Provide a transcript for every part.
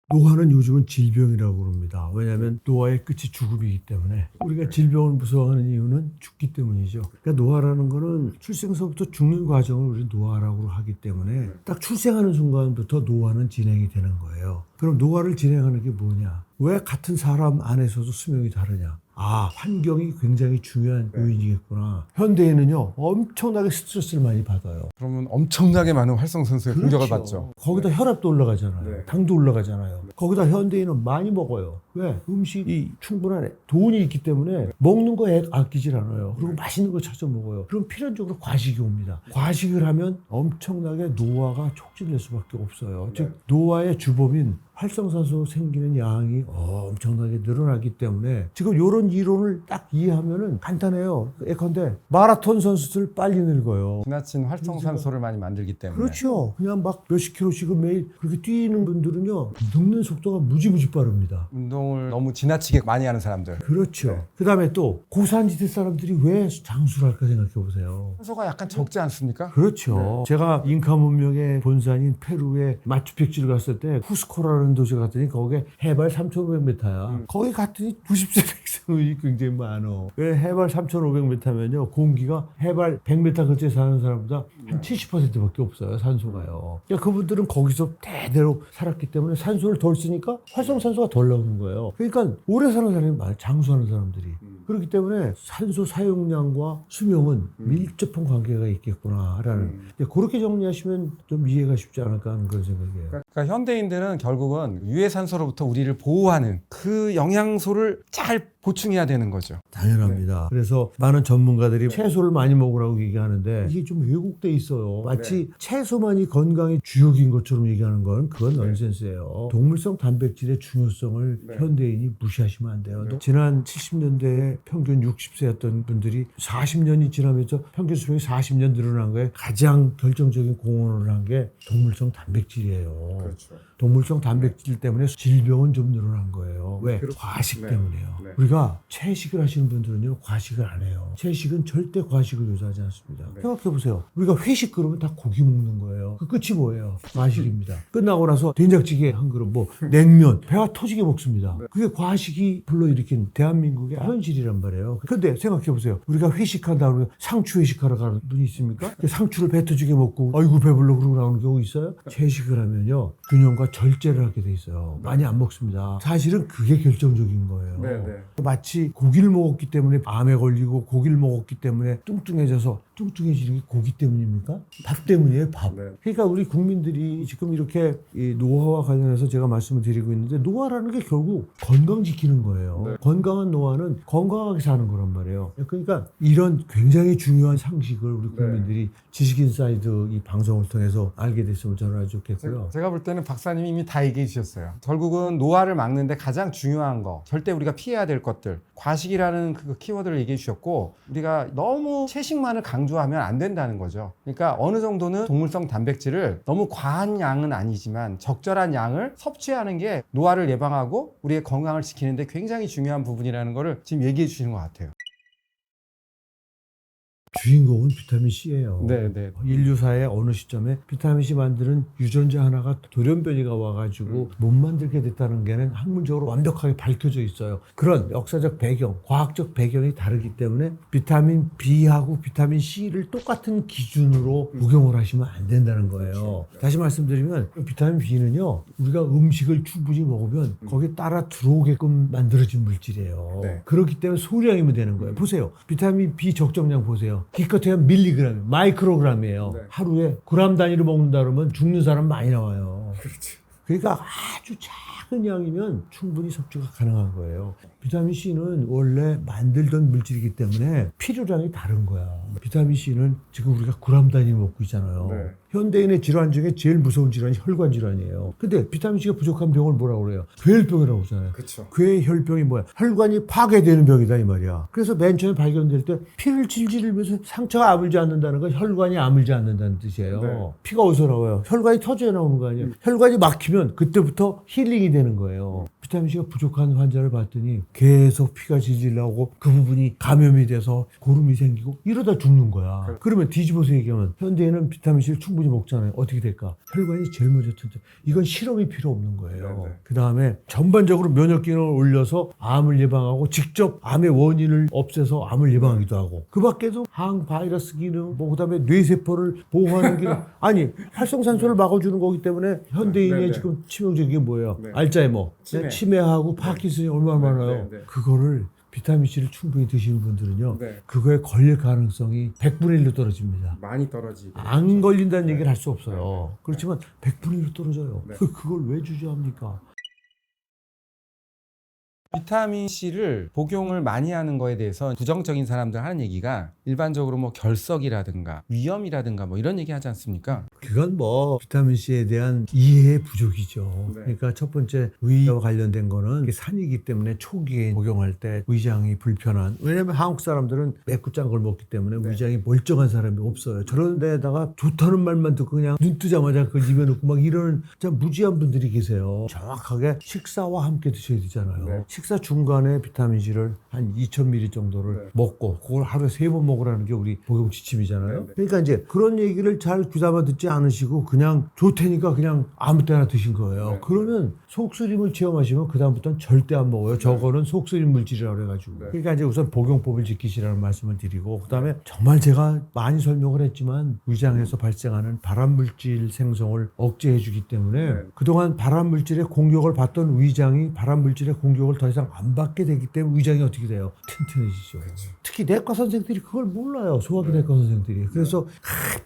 노화는 요즘은 질병이라고 그럽니다. 왜냐하면 노화의 끝이 죽음이기 때문에 우리가 질병을 무서워하는 이유는 죽기 때문이죠. 그러니까 노화라는 거는 출생서부터 죽는 과정을 우리 노화라고 하기 때문에 딱 출생하는 순간부터 노화는 진행이 되는 거예요. 그럼 노화를 진행하는 게 뭐냐? 왜 같은 사람 안에서도 수명이 다르냐? 아, 환경이 굉장히 중요한 요인이겠구나. 현대인은요, 엄청나게 스트레스를 많이 받아요. 그러면 엄청나게 많은 활성산소의 공격을 받죠. 거기다 혈압도 올라가잖아요. 네. 당도 올라가잖아요. 거기다 현대인은 많이 먹어요. 왜? 음식이 충분한 돈이 있기 때문에 먹는 거에 아끼질 않아요. 그리고 맛있는 거 찾아 먹어요. 그럼 필연적으로 과식이 옵니다. 과식을 하면 엄청나게 노화가 촉진될 수밖에 없어요. 즉 노화의 주범인 활성산소 생기는 양이 엄청나게 늘어나기 때문에 지금 이런 이론을 딱 이해하면은 간단해요. 예컨대 마라톤 선수들 빨리 늙어요. 지나친 활성산소를 많이 만들기 때문에. 그렇죠. 그냥 막 몇십 킬로씩은 매일 그렇게 뛰는 분들은요, 늙는 속도가 무지무지 빠릅니다. 운동을 너무 지나치게 많이 하는 사람들. 그렇죠. 네. 그 다음에 또 고산지대 사람들이 왜 장수를 할까 생각해 보세요. 산소가 약간 적지 않습니까? 그렇죠. 제가 잉카 문명의 본산인 페루의 마추픽추를 갔을 때 쿠스코라는 도시 갔더니 거기에 해발 3,500m야. 거기 갔더니 90세 백성이 굉장히 많어. 왜 해발 3,500m면요 공기가 해발 100m 근처에 사는 사람보다 한 70%밖에 없어요. 산소가요. 그러니까 그분들은 거기서 대대로 살았기 때문에 산소를 덜 쓰니까 활성산소가 덜 나오는 거예요. 그러니까 오래 사는 사람이 많아요. 장수하는 사람들이. 그렇기 때문에 산소 사용량과 수명은 밀접한 관계가 있겠구나라는. 그렇게 정리하시면 좀 이해가 쉽지 않을까 하는 그런 생각이에요. 그러니까 현대인들은 결국은 유해산소로부터 우리를 보호하는 그 영양소를 잘 보충해야 되는 거죠. 당연합니다. 그래서 많은 전문가들이 채소를 많이 먹으라고 얘기하는데 이게 좀 왜곡돼 있어요. 마치 채소만이 건강의 주역인 것처럼 얘기하는 건 그건 넌센스예요. 동물성 단백질의 중요성을 현대인이 무시하시면 안 돼요. 지난 70년대에 평균 60세였던 분들이 40년이 지나면서 평균 수명이 40년 늘어난 거에 가장 결정적인 공헌을 한 게 동물성 단백질이에요. 그렇죠. 동물성 단백질 때문에 질병은 좀 늘어난 거예요. 왜? 과식 때문에요. 우리가 채식을 하시는 분들은요, 과식을 안 해요. 채식은 절대 과식을 요구하지 않습니다. 생각해보세요. 우리가 회식 그러면 다 고기 먹는 거예요. 그 끝이 뭐예요? 과식입니다. 끝나고 나서 된장찌개 한 그릇, 냉면, 배가 터지게 먹습니다. 그게 과식이 불러일으킨 대한민국의 현실이란 말이에요. 근데 생각해보세요. 우리가 회식한다 그러면 상추 회식하러 가는 분이 있습니까? 상추를 배 터지게 먹고 아이고 배불러 그러고 나오는 경우 있어요? 채식을 하면요, 균형과 절제를 하게 돼 있어요. 많이 안 먹습니다. 사실은 그게 결정적인 거예요. 마치 고기를 먹었기 때문에 암에 걸리고 고기를 먹었기 때문에 뚱뚱해져서 뚱뚱해지는 게 고기 때문입니까? 밥 때문이에요, 밥. 그러니까 우리 국민들이 지금 이렇게 이 노화와 관련해서 제가 말씀을 드리고 있는데 노화라는 게 결국 건강 지키는 거예요. 건강한 노화는 건강하게 사는 거란 말이에요. 그러니까 이런 굉장히 중요한 상식을 우리 국민들이 지식인사이드 이 방송을 통해서 알게 됐으면 저는 아주 좋겠고요. 제가 볼 때는 박사님이 이미 다 얘기해 주셨어요. 결국은 노화를 막는데 가장 중요한 거, 절대 우리가 피해야 될 것들, 과식이라는 그 키워드를 얘기해 주셨고, 우리가 너무 채식만을 강조하면 안 된다는 거죠. 그러니까 어느 정도는 동물성 단백질을 너무 과한 양은 아니지만 적절한 양을 섭취하는 게 노화를 예방하고 우리의 건강을 지키는데 굉장히 중요한 부분이라는 거를 지금 얘기해 주시는 것 같아요. 주인공은 비타민C예요. 네. 인류사의 어느 시점에 비타민C 만드는 유전자 하나가 돌연변이가 와가지고 못 만들게 됐다는 게는 학문적으로 완벽하게 밝혀져 있어요. 그런 역사적 배경, 과학적 배경이 다르기 때문에 비타민 B하고 비타민 C를 똑같은 기준으로 복용을 하시면 안 된다는 거예요. 다시 말씀드리면 비타민 B는요, 우리가 음식을 충분히 먹으면 거기에 따라 들어오게끔 만들어진 물질이에요. 그렇기 때문에 소량이면 되는 거예요. 보세요. 비타민 B 적정량 보세요. 기껏해야 밀리그램, 마이크로그램이에요. 하루에 그램 단위로 먹는다 그러면 죽는 사람 많이 나와요. 그러니까 아주 작은 양이면 충분히 섭취가 가능한 거예요. 비타민C는 원래 만들던 물질이기 때문에 필요량이 다른 거야. 비타민C는 지금 우리가 그램 단위로 먹고 있잖아요. 현대인의 질환 중에 제일 무서운 질환이 혈관 질환이에요. 근데 비타민C가 부족한 병을 뭐라고 그래요? 괴혈병이라고 하잖아요. 괴혈병이 뭐야? 혈관이 파괴되는 병이다 이 말이야. 그래서 맨 처음에 발견될 때 피를 질질 흘면서 상처가 아물지 않는다는 건 혈관이 아물지 않는다는 뜻이에요. 피가 어디서 나와요? 혈관이 터져 나오는 거 아니에요. 혈관이 막히면 그때부터 힐링이 되는 거예요. 비타민C가 부족한 환자를 봤더니 계속 피가 질질 나오고 그 부분이 감염이 돼서 고름이 생기고 이러다 죽는 거야. 그러면 뒤집어서 얘기하면 현대인은 비타민C를 충분히 먹잖아요. 어떻게 될까? 혈관이 제일 먼저 튼튼. 이건 실험이 필요 없는 거예요. 그 다음에 전반적으로 면역 기능을 올려서 암을 예방하고 직접 암의 원인을 없애서 암을 예방하기도 하고 그 밖에도 항 바이러스 기능, 뭐 그다음에 뇌세포를 보호하는 기능, 아니 활성산소를 막아주는 거기 때문에 현대인의 지금 치명적인 게 뭐예요? 알츠하이머, 치매하고 파킨슨이 얼마나 많아요. 그거를 비타민C를 충분히 드시는 분들은요, 그거에 걸릴 가능성이 100분의 1로 떨어집니다. 많이 떨어지고. 안 걸린다는 얘기를 할 수 없어요. 그렇지만 100분의 1로 떨어져요. 그걸 왜 주저합니까? 비타민C를 복용을 많이 하는 거에 대해서 부정적인 사람들 하는 얘기가 일반적으로 뭐 결석이라든가 위염이라든가 뭐 이런 얘기 하지 않습니까? 그건 뭐 비타민C에 대한 이해의 부족이죠. 그러니까 첫 번째 위와 관련된 거는 산이기 때문에 초기에 복용할 때 위장이 불편한, 왜냐면 한국 사람들은 맵고 짠 걸 먹기 때문에 위장이 멀쩡한 사람이 없어요. 저런 데다가 좋다는 말만 듣고 그냥 눈 뜨자마자 그걸 입에 넣고 막 이런 참 무지한 분들이 계세요. 정확하게 식사와 함께 드셔야 되잖아요. 식사 중간에 비타민C를 한 2000ml 정도를 먹고 그걸 하루에 3번 먹으라는 게 우리 복용 지침이잖아요. 그러니까 이제 그런 얘기를 잘 귀담아 듣지 않으시고 그냥 좋다니까 그냥 아무 때나 드신 거예요. 그러면 속쓰림을 체험하시면 그 다음부터는 절대 안 먹어요. 저거는 속쓰림 물질이라고 해가지고. 그러니까 이제 우선 복용법을 지키시라는 말씀을 드리고, 그 다음에 정말 제가 많이 설명을 했지만 위장에서 발생하는 발암물질 생성을 억제해주기 때문에 그동안 발암물질의 공격을 받던 위장이 발암물질의 공격을 더 이상 안 받게 되기 때문에 위장이 어떻게 돼요? 튼튼해지죠. 특히 내과 선생들이 그걸 몰라요. 소화기 내과 선생들이. 그래서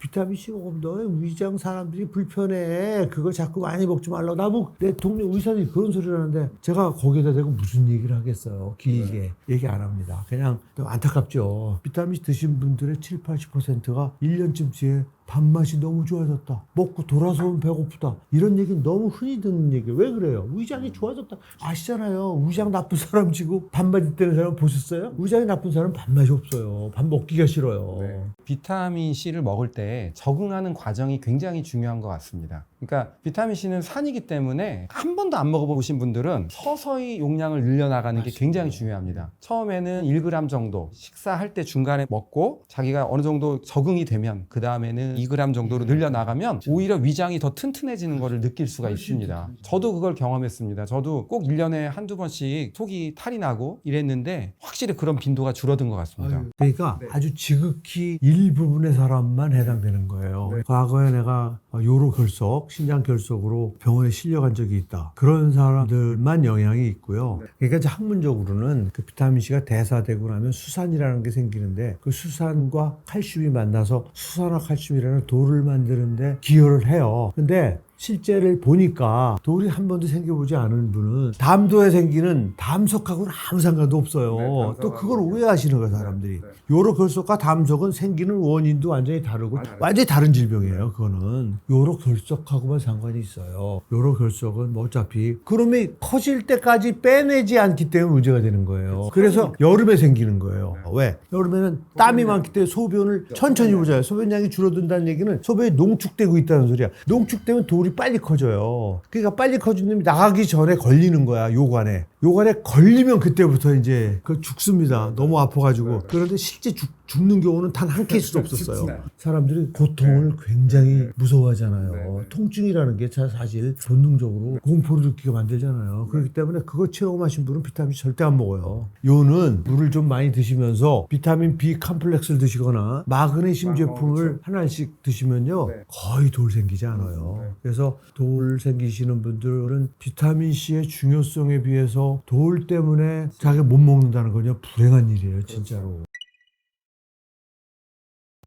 비타민C 먹으면 너 위장 사람들이 불편해. 그거 자꾸 많이 먹지 말라고. 나보고 내 동네 의사들이 그런 소리를 하는데 제가 거기에다 대고 무슨 얘기를 하겠어요. 길게 얘기 안 합니다. 그냥 안타깝죠. 비타민C 드신 분들의 7, 80%가 1년쯤 뒤에 밥맛이 너무 좋아졌다. 먹고 돌아서면 배고프다. 이런 얘기는 너무 흔히 듣는 얘기예요. 왜 그래요? 위장이 좋아졌다. 아시잖아요. 위장 나쁜 사람 치고 밥맛 있다는 사람 보셨어요? 위장이 나쁜 사람은 밥맛이 없어요. 밥 먹기가 싫어요. 비타민C를 먹을 때 적응하는 과정이 굉장히 중요한 것 같습니다. 그러니까 비타민C는 산이기 때문에 한 번도 안 먹어보신 분들은 서서히 용량을 늘려나가는 게 굉장히 중요합니다. 처음에는 1g 정도 식사할 때 중간에 먹고 자기가 어느 정도 적응이 되면 그 다음에는 2g 정도로 늘려나가면 오히려 위장이 더 튼튼해지는 것을 느낄 수가 있습니다. 저도 그걸 경험했습니다. 저도 꼭 1년에 한두 번씩 속이 탈이 나고 이랬는데 확실히 그런 빈도가 줄어든 것 같습니다. 그러니까 아주 지극히 일부분의 사람만 해당되는 거예요. 과거에 내가 요로결석, 신장결석으로 병원에 실려간 적이 있다. 그런 사람들만 영향이 있고요. 그러니까 이제 학문적으로는 그 비타민C가 대사되고 나면 수산이라는 게 생기는데 그 수산과 칼슘이 만나서 수산화 칼슘이라는 돌을 만드는데 기여를 해요. 근데 실제를 보니까 돌이 한 번도 생겨보지 않은 분은 담도에 생기는 담석하고는 아무 상관도 없어요. 또 그걸 오해하시는 거예요, 사람들이. 요로결석과 담석은 생기는 원인도 완전히 다르고 완전히 다른 질병이에요, 그거는. 요로결석하고만 상관이 있어요. 요로결석은 뭐 어차피 그놈이 커질 때까지 빼내지 않기 때문에 문제가 되는 거예요. 그래서 여름에 생기는 거예요. 왜? 여름에는 땀이 많기 때문에 소변을 천천히 보자요. 소변량이 줄어든다는 얘기는 소변이 농축되고 있다는 소리야. 농축되면 돌이 빨리 커져요. 그러니까 빨리 커진 놈이 나가기 전에 걸리는 거야, 요관에. 요관에 걸리면 그때부터 이제 그 죽습니다. 너무 아파가지고. 그런데 실제 죽는 경우는 단 한 케이스도 없었어요. 사람들이 고통을 굉장히 무서워하잖아요. 통증이라는 게 사실 본능적으로 공포를 느끼게 만들잖아요. 그렇기 때문에 그거 체험하신 분은 비타민 절대 안 먹어요. 요는 물을 좀 많이 드시면서 비타민 B 컴플렉스를 드시거나 마그네슘 제품을 하나씩 드시면요 거의 돌 생기지 않아요. 그래서 돌 생기시는 분들은 비타민C의 중요성에 비해서 돌 때문에 자기가 못 먹는다는 건요 불행한 일이에요, 진짜로.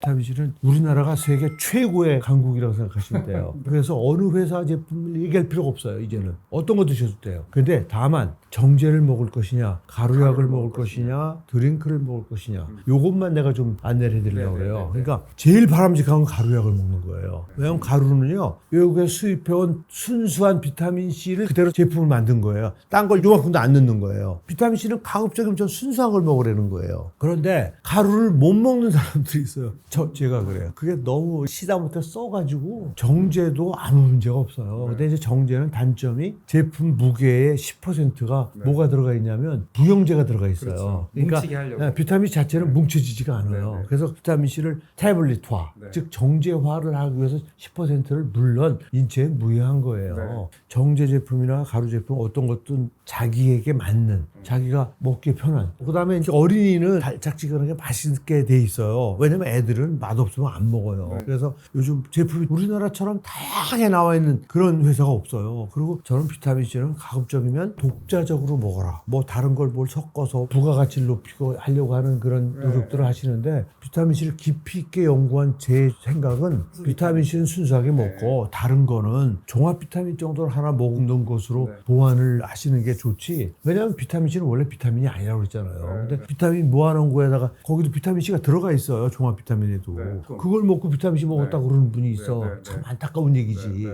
비타민C는 우리나라가 세계 최고의 강국이라고 생각하시면 돼요. 그래서 어느 회사 제품을 얘기할 필요가 없어요, 이제는. 어떤 거 드셔도 돼요. 근데 다만 정제를 먹을 것이냐, 가루약을 먹을 것이냐, 드링크를 먹을 것이냐, 요것만 내가 좀 안내를 해드리려고 해요. 그러니까 제일 바람직한 건 가루약을 먹는 거예요. 왜냐하면 가루는요, 외국에 수입해온 순수한 비타민C를 그대로 제품을 만든 거예요. 딴 걸 요만큼도 안 넣는 거예요. 비타민C는 가급적이면 좀 순수한 걸 먹으라는 거예요. 그런데 가루를 못 먹는 사람들이 있어요. 제가 그래요. 그게 너무 시다못해 써가지고 정제도 아무 문제가 없어요. 근데 이제 정제는 단점이 제품 무게의 10%가 뭐가 들어가 있냐면 부영제가 들어가 있어요. 그렇죠. 그러니까 뭉치게 하려고. 비타민 C 자체는 뭉쳐지지가 않아요. 네. 그래서 비타민 C를 태블릿화, 즉 정제화를 하기 위해서 10%를 물론 인체에 무해한 거예요. 정제 제품이나 가루 제품 어떤 것도 자기에게 맞는, 자기가 먹기 편한. 그다음에 이제 어린이는 달짝지근하게 맛있게 돼 있어요. 왜냐면 애들은 맛없으면 안 먹어요. 그래서 요즘 제품이 우리나라처럼 다양하게 나와 있는 그런 회사가 없어요. 그리고 저는 비타민 C는 가급적이면 독자적으로 먹어라. 뭐 다른 걸 뭘 섞어서 부가가치를 높이고 하려고 하는 그런 노력들을 하시는데, 비타민 C를 깊이 있게 연구한 제 생각은 비타민 C는 순수하게 먹고 다른 거는 종합 비타민 정도를 하나 먹는 것으로 보완을 하시는 게 좋지. 왜냐하면 비타민 C는 원래 비타민이 아니라고 그랬잖아요. 근데 비타민 모아놓은 거에다가 거기도 비타민 C가 들어가 있어요. 종합 비타민에도. 그걸 먹고 비타민 C 먹었다고 그러는 분이 있어. 참 안타까운 얘기지.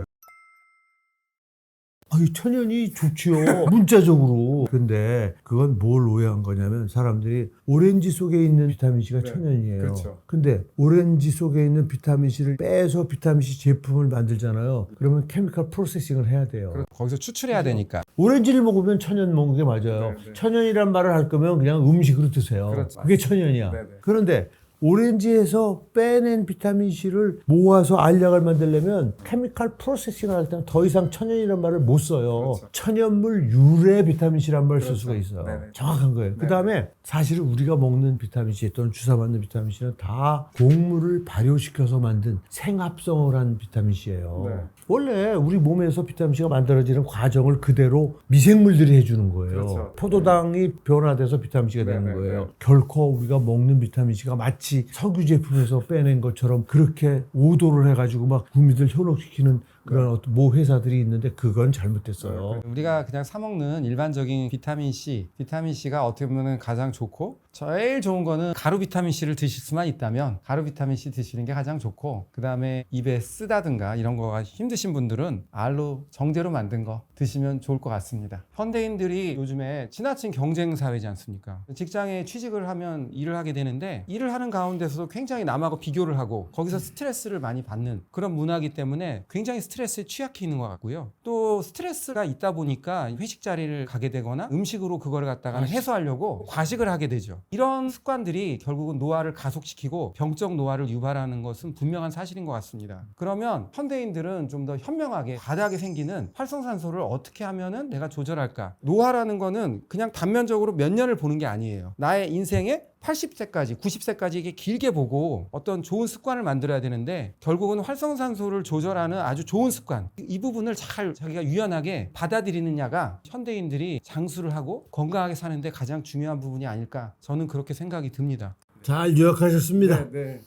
아유, 천연이 좋지요. 문자적으로. 근데 그건 뭘 오해한 거냐면, 사람들이 오렌지 속에 있는 비타민C가 천연이에요. 그렇죠. 근데 오렌지 속에 있는 비타민C를 빼서 비타민C 제품을 만들잖아요. 그러면 케미컬 프로세싱을 해야 돼요. 거기서 추출해야 되니까. 오렌지를 먹으면 천연 먹는 게 맞아요. 천연이란 말을 할 거면 그냥 음식으로 드세요. 그렇죠. 그게 천연이야. 그런데 오렌지에서 빼낸 비타민C를 모아서 알약을 만들려면 케미컬 프로세싱을 할 때는 더 이상 천연이라는 말을 못 써요. 천연물 유래 비타민C란 말을 쓸 수가 있어요. 정확한 거예요. 그 다음에 사실은 우리가 먹는 비타민C 또는 주사 맞는 비타민C는 다 곡물을 발효시켜서 만든 생합성을 한 비타민C예요. 원래 우리 몸에서 비타민C가 만들어지는 과정을 그대로 미생물들이 해주는 거예요. 포도당이 변화돼서 비타민C가 되는 거예요. 결코 우리가 먹는 비타민C가 마치 석유 제품에서 빼낸 것처럼 그렇게 오도를 해가지고 막 구미들 현혹시키는 그런 어떤 모 회사들이 있는데 그건 잘못됐어요. 우리가 그냥 사 먹는 일반적인 비타민 C가 어떻게 보면 가장 좋고, 제일 좋은 거는 가루 비타민 C를 드실 수만 있다면 가루 비타민 C 드시는 게 가장 좋고, 그 다음에 입에 쓰다든가 이런 거가 힘드신 분들은 알로 정제로 만든 거 드시면 좋을 것 같습니다. 현대인들이 요즘에 지나친 경쟁 사회지 않습니까? 직장에 취직을 하면 일을 하게 되는데, 일을 하는 가운데서도 굉장히 남하고 비교를 하고 거기서 스트레스를 많이 받는 그런 문화이기 때문에 굉장히 스트레스에 취약해 있는 것 같고요. 또 스트레스가 있다 보니까 회식 자리를 가게 되거나 음식으로 그거를 갖다가 해소하려고 과식을 하게 되죠. 이런 습관들이 결국은 노화를 가속시키고 병적 노화를 유발하는 것은 분명한 사실인 것 같습니다. 그러면 현대인들은 좀 더 현명하게 바닥에 생기는 활성산소를 어떻게 하면은 내가 조절할까? 노화라는 거는 그냥 단면적으로 몇 년을 보는 게 아니에요. 나의 인생에 80세까지, 90세까지 이게 길게 보고 어떤 좋은 습관을 만들어야 되는데, 결국은 활성산소를 조절하는 아주 좋은 습관, 이 부분을 잘 자기가 유연하게 받아들이느냐가 현대인들이 장수를 하고 건강하게 사는데 가장 중요한 부분이 아닐까, 저는 그렇게 생각이 듭니다. 잘 요약하셨습니다. 네.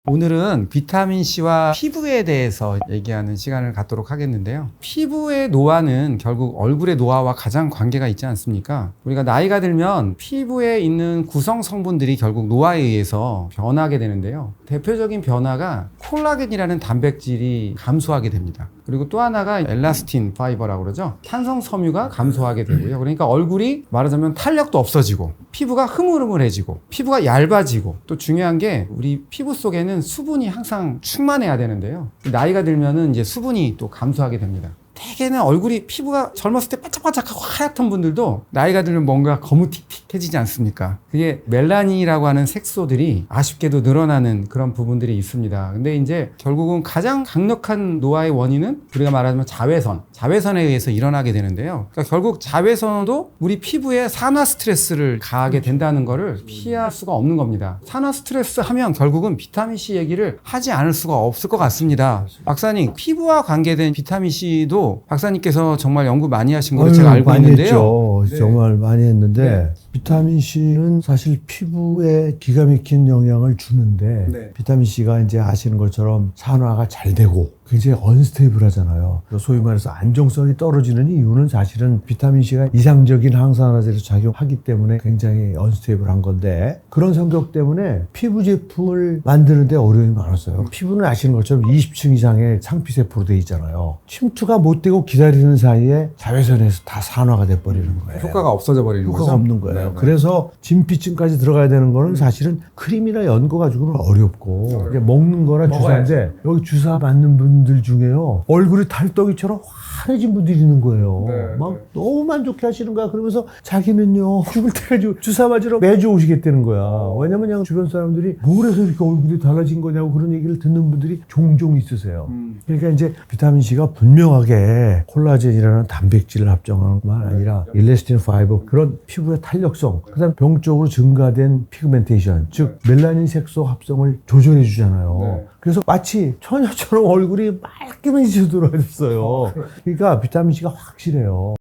오늘은 비타민C와 피부에 대해서 얘기하는 시간을 갖도록 하겠는데요. 피부의 노화는 결국 얼굴의 노화와 가장 관계가 있지 않습니까? 우리가 나이가 들면 피부에 있는 구성 성분들이 결국 노화에 의해서 변하게 되는데요. 대표적인 변화가 콜라겐이라는 단백질이 감소하게 됩니다. 그리고 또 하나가 엘라스틴 파이버라고 그러죠. 탄성 섬유가 감소하게 되고요. 그러니까 얼굴이 말하자면 탄력도 없어지고, 피부가 흐물흐물해지고, 피부가 얇아지고, 또 중요한 게 우리 피부 속에는 수분이 항상 충만해야 되는데요. 나이가 들면은 이제 수분이 또 감소하게 됩니다. 대개는 얼굴이 피부가 젊었을 때 반짝반짝하고 하얗던 분들도 나이가 들면 뭔가 거무틱틱해지지 않습니까? 그게 멜라닌이라고 하는 색소들이 아쉽게도 늘어나는 그런 부분들이 있습니다. 근데 이제 결국은 가장 강력한 노화의 원인은 우리가 말하자면 자외선에 의해서 일어나게 되는데요. 그러니까 결국 자외선도 우리 피부에 산화 스트레스를 가하게 된다는 거를 피할 수가 없는 겁니다. 산화 스트레스 하면 결국은 비타민C 얘기를 하지 않을 수가 없을 것 같습니다. 박사님, 피부와 관계된 비타민C도 박사님께서 정말 연구 많이 하신 걸로 제가 알고 많이 있는데요. 했죠. 정말 많이 했는데 비타민C는 사실 피부에 기가 막힌 영향을 주는데 비타민C가 이제 아시는 것처럼 산화가 잘 되고 굉장히 언스테이블 하잖아요. 소위 말해서 안정성이 떨어지는 이유는 사실은 비타민C가 이상적인 항산화제로 작용하기 때문에 굉장히 언스테이블한 건데, 그런 성격 때문에 피부 제품을 만드는데 어려움이 많았어요. 피부는 아시는 것처럼 20층 이상의 상피세포로 되어 있잖아요. 침투가 못 잘못되고 기다리는 사이에 자외선에서 다 산화가 돼버리는 거예요. 효과가 없어져 버리는 효과가 거죠. 없는 거예요. 네. 그래서 진피층까지 들어가야 되는 거는 사실은 크림이나 연고 가지고는 어렵고 이제 먹는 거나 주사인데 여기 주사 맞는 분들 중에요 얼굴이 달덩이처럼 환해진 분들이 있는 거예요. 네, 막 네. 너무 만족해 하시는 거야. 그러면서 자기는요 죽을 때까지 주사 맞으러 매주 오시겠다는 거야. 왜냐면 그냥 주변 사람들이 뭘 해서 이렇게 얼굴이 달라진 거냐고 그런 얘기를 듣는 분들이 종종 있으세요. 그러니까 이제 비타민C가 분명하게 콜라겐이라는 단백질을 합성하는 것만 아니라 일레스틴 파이버 그런 피부의 탄력성 그다음 병적으로 증가된 피그멘테이션 즉 멜라닌 색소 합성을 조절해 주잖아요. 그래서 마치 처녀처럼 얼굴이 맑게 변해졌어요. 그러니까 비타민C가 확실해요.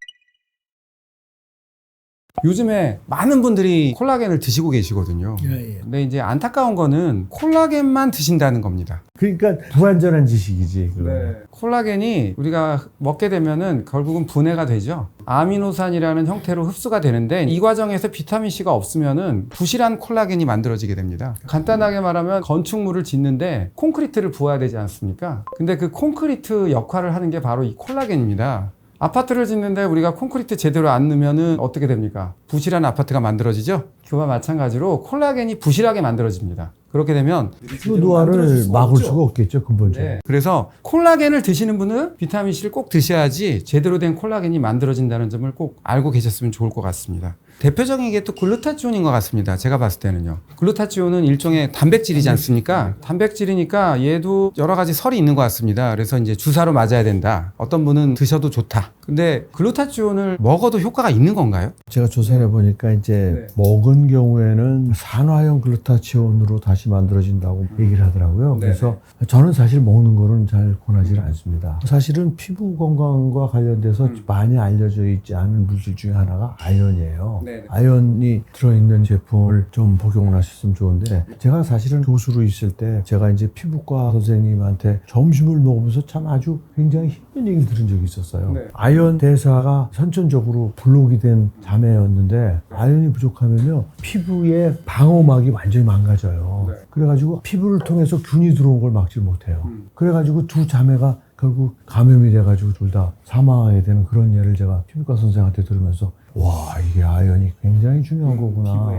요즘에 많은 분들이 콜라겐을 드시고 계시거든요. 근데 이제 안타까운 거는 콜라겐만 드신다는 겁니다. 그러니까 불완전한 지식이지. 콜라겐이 우리가 먹게 되면은 결국은 분해가 되죠. 아미노산이라는 형태로 흡수가 되는데 이 과정에서 비타민C가 없으면은 부실한 콜라겐이 만들어지게 됩니다. 간단하게 말하면 건축물을 짓는데 콘크리트를 부어야 되지 않습니까? 근데 그 콘크리트 역할을 하는 게 바로 이 콜라겐입니다. 아파트를 짓는데 우리가 콘크리트 제대로 안 넣으면은 어떻게 됩니까? 부실한 아파트가 만들어지죠? 그와 마찬가지로 콜라겐이 부실하게 만들어집니다. 그렇게 되면 피부 노화를 막을 수가 없겠죠, 근본적으로. 네. 그래서 콜라겐을 드시는 분은 비타민C를 꼭 드셔야지 제대로 된 콜라겐이 만들어진다는 점을 꼭 알고 계셨으면 좋을 것 같습니다. 대표적인 게 또 글루타치온인 것 같습니다. 제가 봤을 때는요. 글루타치온은 일종의 단백질이지 않습니까? 단백질이니까 얘도 여러 가지 설이 있는 것 같습니다. 그래서 이제 주사로 맞아야 된다. 어떤 분은 드셔도 좋다. 근데 글루타치온을 먹어도 효과가 있는 건가요? 제가 조사해 보니까 이제 먹은 경우에는 산화형 글루타치온으로 다시 만들어진다고 얘기를 하더라고요. 그래서 저는 사실 먹는 거는 잘 권하지는 않습니다. 사실은 피부 건강과 관련돼서 많이 알려져 있지 않은 물질 중에 하나가 아연이에요. 아연이 들어있는 제품을 좀 복용을 하셨으면 좋은데 제가 사실은 교수로 있을 때 제가 이제 피부과 선생님한테 점심을 먹으면서 참 아주 굉장히 힘든 얘기를 들은 적이 있었어요. 아연 대사가 선천적으로 블록이 된 자매였는데 아연이 부족하면요 피부의 방어막이 완전히 망가져요. 그래가지고 피부를 통해서 균이 들어오는 걸 막지 못해요. 그래가지고 두 자매가 결국 감염이 돼가지고 둘 다 사망하게 되는 그런 예를 제가 피부과 선생한테 들으면서 와 이게 아연이 굉장히 중요한 거구나.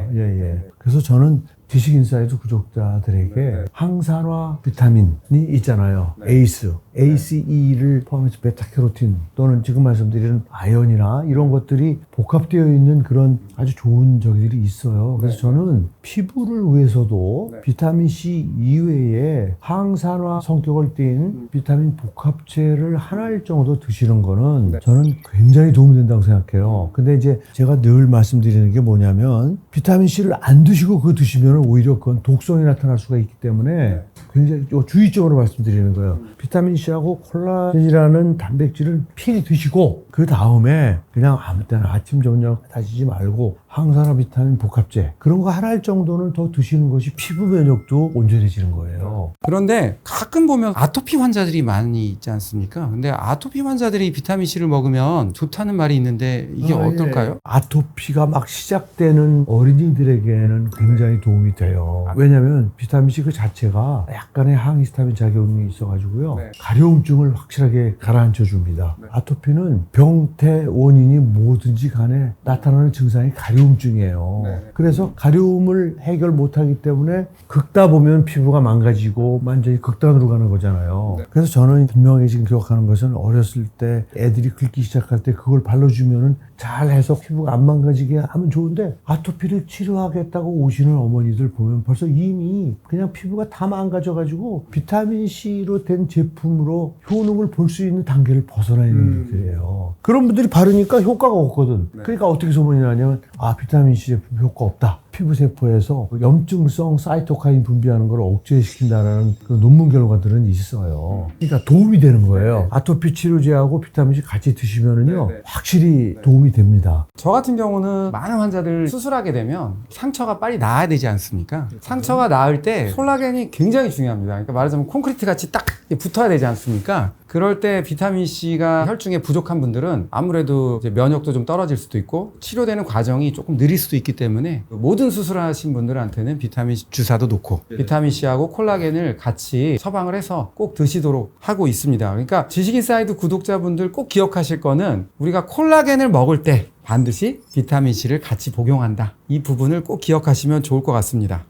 그래서 저는 지식인사이드 구독자들에게 항산화 비타민이 있잖아요. 에이스, ACE를 포함해서 베타캐로틴 또는 지금 말씀드리는 아연이나 이런 것들이 복합되어 있는 그런 아주 좋은 저기들이 있어요. 그래서 저는 피부를 위해서도 비타민C 이외에 항산화 성격을 띈 비타민 복합체를 하나일 정도 드시는 거는 저는 굉장히 도움이 된다고 생각해요. 근데 이제 제가 늘 말씀드리는 게 뭐냐면 비타민C를 안 드시고 그거 드시면 오히려 그건 독성이 나타날 수가 있기 때문에 굉장히 주의적으로 말씀드리는 거예요. 비타민C하고 콜라겐이라는 단백질을 필히 드시고 그 다음에 그냥 아무 때나 아침 저녁 다시지 말고 항산화 비타민 복합제 그런 거 하나일 정도는 더 드시는 것이 피부 면역도 온전해지는 거예요. 그런데 가끔 보면 아토피 환자들이 많이 있지 않습니까? 근데 아토피 환자들이 비타민C를 먹으면 좋다는 말이 있는데 이게 어떨까요? 아토피가 막 시작되는 어린이들에게는 굉장히 도움이 돼요. 왜냐하면 비타민C 그 자체가 약간의 항히스타민 작용이 있어가지고요. 가려움증을 확실하게 가라앉혀 줍니다. 아토피는 병태 원인이 뭐든지 간에 나타나는 증상이 가려움증이에요. 그래서 가려움을 해결 못하기 때문에 긁다 보면 피부가 망가지고 완전히 극단으로 가는 거잖아요. 그래서 저는 분명히 지금 기억하는 것은 어렸을 때 애들이 긁기 시작할 때 그걸 발라주면은 잘해서 피부가 안 망가지게 하면 좋은데 아토피를 치료하겠다고 오시는 어머니들 보면 벌써 이미 그냥 피부가 다 망가져가지고 비타민C로 된 제품으로 효능을 볼 수 있는 단계를 벗어나 있는 분들이에요. 그런 분들이 바르니까 효과가 없거든. 그러니까 어떻게 소문이 나냐면 비타민C 제품 효과 없다. 피부세포에서 염증성 사이토카인 분비하는 걸 억제시킨다는 그런 논문 결과들은 있어요. 그러니까 도움이 되는 거예요. 아토피 치료제하고 비타민C 같이 드시면은요 확실히 도움이 됩니다. 저 같은 경우는 많은 환자들 수술하게 되면 상처가 빨리 나아야 되지 않습니까? 상처가 나을 때 콜라겐이 굉장히 중요합니다. 그러니까 말하자면 콘크리트 같이 딱 붙어야 되지 않습니까? 그럴 때 비타민C가 혈중에 부족한 분들은 아무래도 이제 면역도 좀 떨어질 수도 있고 치료되는 과정이 조금 느릴 수도 있기 때문에 모든 모든 수술하신 분들한테는 비타민C 주사도 놓고 비타민C하고 콜라겐을 같이 처방을 해서 꼭 드시도록 하고 있습니다. 그러니까 지식인사이드 구독자분들 꼭 기억하실 거는 우리가 콜라겐을 먹을 때 반드시 비타민C를 같이 복용한다. 이 부분을 꼭 기억하시면 좋을 것 같습니다.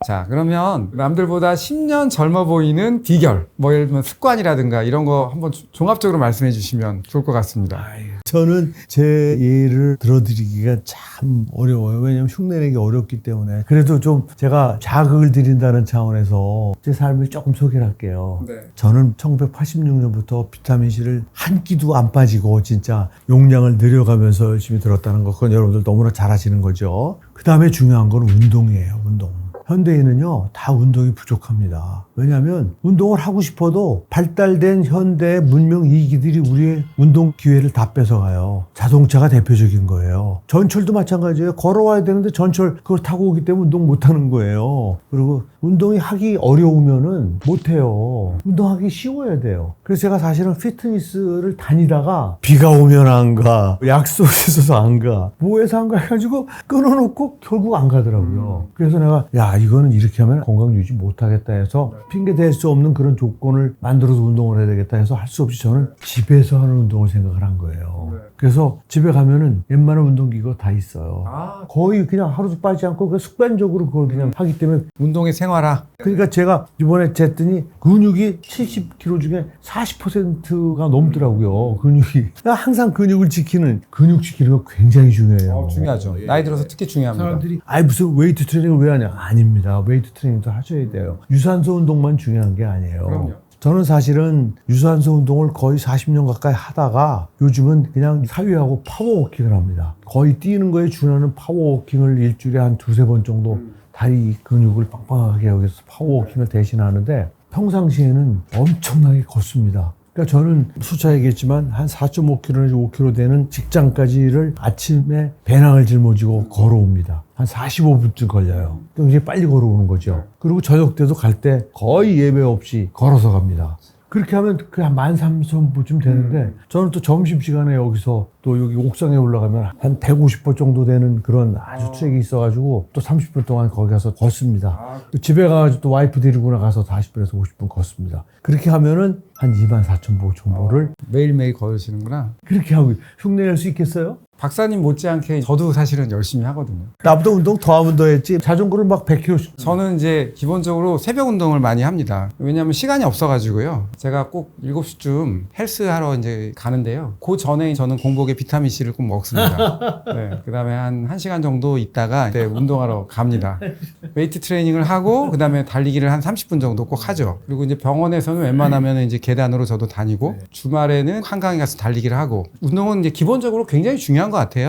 자, 그러면 남들보다 10년 젊어 보이는 비결, 뭐 예를 들면 습관이라든가 이런 거 한번 종합적으로 말씀해 주시면 좋을 것 같습니다. 저는 제 예를 들어드리기가 참 어려워요. 왜냐하면 흉내내기 어렵기 때문에. 그래도 좀 제가 자극을 드린다는 차원에서 제 삶을 조금 소개를 할게요. 네. 저는 1986년부터 비타민C를 한 끼도 안 빠지고 진짜 용량을 늘려가면서 열심히 들었다는 거, 그건 여러분들 너무나 잘 아시는 거죠. 그 다음에 중요한 건 운동이에요. 운동. 현대인은요, 다 운동이 부족합니다. 왜냐하면 운동을 하고 싶어도 발달된 현대 문명 이기들이 우리의 운동 기회를 다 뺏어가요. 자동차가 대표적인 거예요. 전철도 마찬가지예요. 걸어와야 되는데 전철 그걸 타고 오기 때문에 운동 못하는 거예요. 그리고 운동이 하기 어려우면은 못해요. 운동하기 쉬워야 돼요. 그래서 제가 사실은 피트니스를 다니다가 비가 오면 안 가, 약속이 있어서 안 가, 뭐해서 안 가 해가지고 끊어놓고 결국 안 가더라고요. 그래서 내가 이거는 이렇게 하면 건강 유지 못하겠다 해서 핑계 댈 수 없는 그런 조건을 만들어서 운동을 해야 되겠다 해서 할 수 없이 저는 집에서 하는 운동을 생각을 한 거예요. 그래서 집에 가면은 웬만한 운동기구가 다 있어요. 거의 그냥 하루도 빠지지 않고 그 습관적으로 그걸 그냥 하기 때문에 운동의 생활화. 그러니까 제가 이번에 쟀더니 근육이 70kg 중에 40%가 넘더라고요. 근육이. 항상 근육을 지키는 거 굉장히 중요해요. 중요하죠. 나이 들어서 특히 중요합니다. 사람들이 무슨 웨이트 트레이닝을 왜 하냐? 아닙니다. 웨이트 트레이닝도 하셔야 돼요. 유산소 운동만 중요한 게 아니에요. 그럼요. 저는 사실은 유산소 운동을 거의 40년 가까이 하다가 요즘은 그냥 사위하고 파워워킹을 합니다. 거의 뛰는 거에 준하는 파워워킹을 일주일에 한 두세 번 정도 다리 근육을 빵빵하게 하기 위해서 파워워킹을 대신 하는데 평상시에는 엄청나게 걷습니다. 그러니까 저는 수차 얘기했지만 한 4.5km에서 5km 되는 직장까지를 아침에 배낭을 짊어지고 걸어옵니다. 한 45분쯤 걸려요. 굉장히 빨리 걸어오는 거죠. 그리고 저녁 때도 갈 때 거의 예배 없이 걸어서 갑니다. 그렇게 하면 그냥 13,000보쯤 되는데 저는 또 점심시간에 여기서 또 여기 옥상에 올라가면 한 150보 정도 되는 그런 아주 트랙이 있어가지고 또 30분 동안 거기 가서 걷습니다. 집에 가가지고 또 와이프 데리고 나가서 40분에서 50분 걷습니다. 그렇게 하면은 한 24,000보 정도를 매일매일 걸으시는구나. 그렇게 하고 흉내낼 수 있겠어요? 박사님 못지않게 저도 사실은 열심히 하거든요. 나보다 운동 더 하면 더 했지. 자전거를 막 100km씩. 저는 이제 기본적으로 새벽 운동을 많이 합니다. 왜냐하면 시간이 없어가지고요. 제가 꼭 7시쯤 헬스하러 이제 가는데요. 그 전에 저는 공복에 비타민C를 꼭 먹습니다. 네, 그 다음에 한 1시간 정도 있다가 이제 운동하러 갑니다. 웨이트 트레이닝을 하고, 그 다음에 달리기를 한 30분 정도 꼭 하죠. 그리고 이제 병원에서는 웬만하면 이제 계단으로 저도 다니고, 주말에는 한강에 가서 달리기를 하고, 운동은 이제 기본적으로 굉장히 중요한 것 같아요.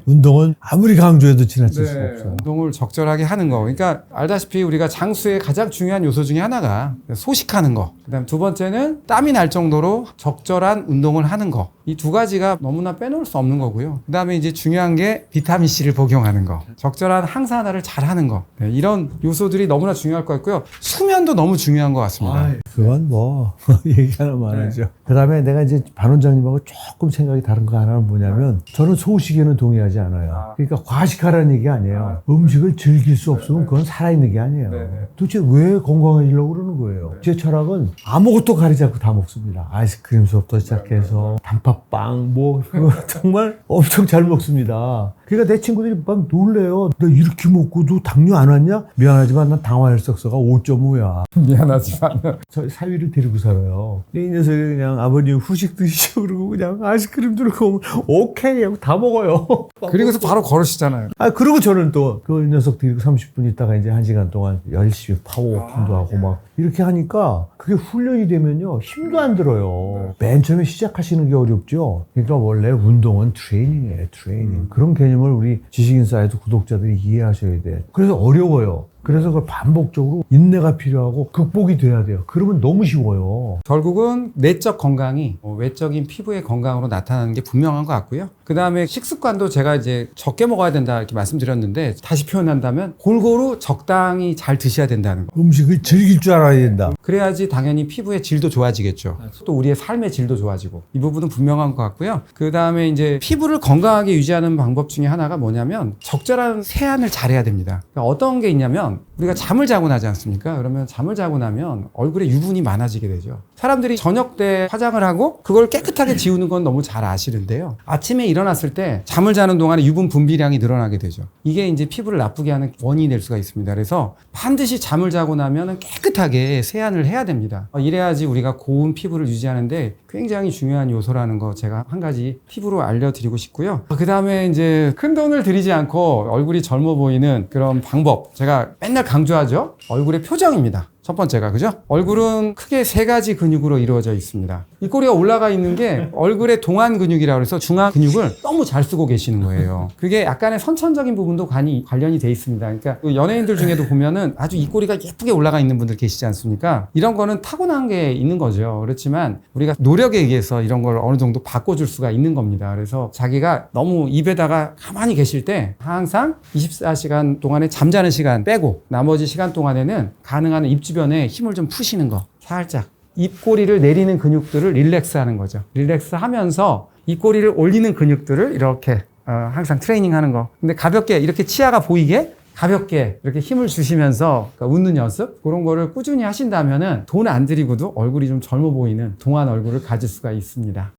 운동은 아무리 강조해도 지나칠 수가 없어요. 운동을 적절하게 하는 거. 그러니까 알다시피 우리가 장수의 가장 중요한 요소 중에 하나가 소식하는 거. 그다음 두 번째는 땀이 날 정도로 적절한 운동을 하는 거. 이 두 가지가 너무나 빼놓을 수 없는 거고요. 그다음에 이제 중요한 게 비타민C를 복용하는 거. 적절한 항산화를 잘 하는 거. 네, 이런 요소들이 너무나 중요할 것 같고요. 수면도 너무 중요한 것 같습니다. 그건 뭐 얘기하는 말이죠. 그다음에 내가 이제 반 원장님하고 조금 생각이 다른 거 하나는 뭐냐면 저는 소식에는 동의하지 않아요. 그러니까 과식하라는 얘기 아니에요. 음식을 즐길 수 없으면 그건 살아있는 게 아니에요. 도대체 왜 건강해지려고 그러는 거예요? 제 철학은 아무것도 가리지 않고 다 먹습니다. 아이스크림 수업부터 시작해서 단팥빵 뭐 그거 정말 엄청 잘 먹습니다. 그러니까 내 친구들이 막 놀래요. 너 이렇게 먹고도 당뇨 안 왔냐? 미안하지만 난 당화혈색소가 5.5야. 미안하지만 저 사위를 데리고 살아요. 이 녀석이 그냥 아버님 후식 드시죠 그러고 그냥 아이스크림 들고 오면 오케이 하고 다 먹어요. 그리고서 바로 걸으시잖아요. 그리고 저는 또 그 녀석 데리고 30분 있다가 이제 1시간 동안 열심히 파워워킹도 하고 막 이렇게 하니까 그게 훈련이 되면요 힘도 안 들어요. 맨 처음에 시작하시는 게 어렵죠. 그러니까 원래 운동은 트레이닝이에요. 트레이닝. 그런 개념을 우리 지식인사이드 구독자들이 이해하셔야 돼. 그래서 어려워요. 그래서 그걸 반복적으로 인내가 필요하고 극복이 돼야 돼요. 그러면 너무 쉬워요. 결국은 내적 건강이 외적인 피부의 건강으로 나타나는 게 분명한 것 같고요. 그 다음에 식습관도 제가 이제 적게 먹어야 된다 이렇게 말씀드렸는데 다시 표현한다면 골고루 적당히 잘 드셔야 된다는 거. 음식을 즐길 줄 알아야 된다. 그래야지 당연히 피부의 질도 좋아지겠죠. 또 우리의 삶의 질도 좋아지고 이 부분은 분명한 것 같고요. 그 다음에 이제 피부를 건강하게 유지하는 방법 중에 하나가 뭐냐면 적절한 세안을 잘해야 됩니다. 그러니까 어떤 게 있냐면 우리가 잠을 자고 나지 않습니까? 그러면 잠을 자고 나면 얼굴에 유분이 많아지게 되죠. 사람들이 저녁 때 화장을 하고 그걸 깨끗하게 지우는 건 너무 잘 아시는데요. 아침에 일어났을 때 잠을 자는 동안에 유분 분비량이 늘어나게 되죠. 이게 이제 피부를 나쁘게 하는 원인이 될 수가 있습니다. 그래서 반드시 잠을 자고 나면 깨끗하게 세안을 해야 됩니다. 이래야지 우리가 고운 피부를 유지하는데 굉장히 중요한 요소라는 거 제가 한 가지 팁으로 알려드리고 싶고요. 그 다음에 이제 큰 돈을 들이지 않고 얼굴이 젊어 보이는 그런 방법 제가 맨날 강조하죠. 얼굴의 표정입니다. 첫 번째가 그죠? 얼굴은 크게 세 가지 근육으로 이루어져 있습니다. 입꼬리가 올라가 있는 게 얼굴의 동안 근육이라고 해서 중앙 근육을 너무 잘 쓰고 계시는 거예요. 그게 약간의 선천적인 부분도 관련이 돼 있습니다. 그러니까 그 연예인들 중에도 보면은 아주 입꼬리가 예쁘게 올라가 있는 분들 계시지 않습니까? 이런 거는 타고난 게 있는 거죠. 그렇지만 우리가 노력에 의해서 이런 걸 어느 정도 바꿔줄 수가 있는 겁니다. 그래서 자기가 너무 입에다가 가만히 계실 때 항상 24시간 동안에 잠자는 시간 빼고 나머지 시간 동안에는 가능한 입 주변에 힘을 좀 푸시는 거 살짝 입꼬리를 내리는 근육들을 릴렉스 하는 거죠. 릴렉스 하면서 입꼬리를 올리는 근육들을 이렇게 항상 트레이닝 하는 거. 근데 가볍게 이렇게 치아가 보이게 가볍게 이렇게 힘을 주시면서 그러니까 웃는 연습 그런 거를 꾸준히 하신다면은 돈 안 들이고도 얼굴이 좀 젊어 보이는 동안 얼굴을 가질 수가 있습니다.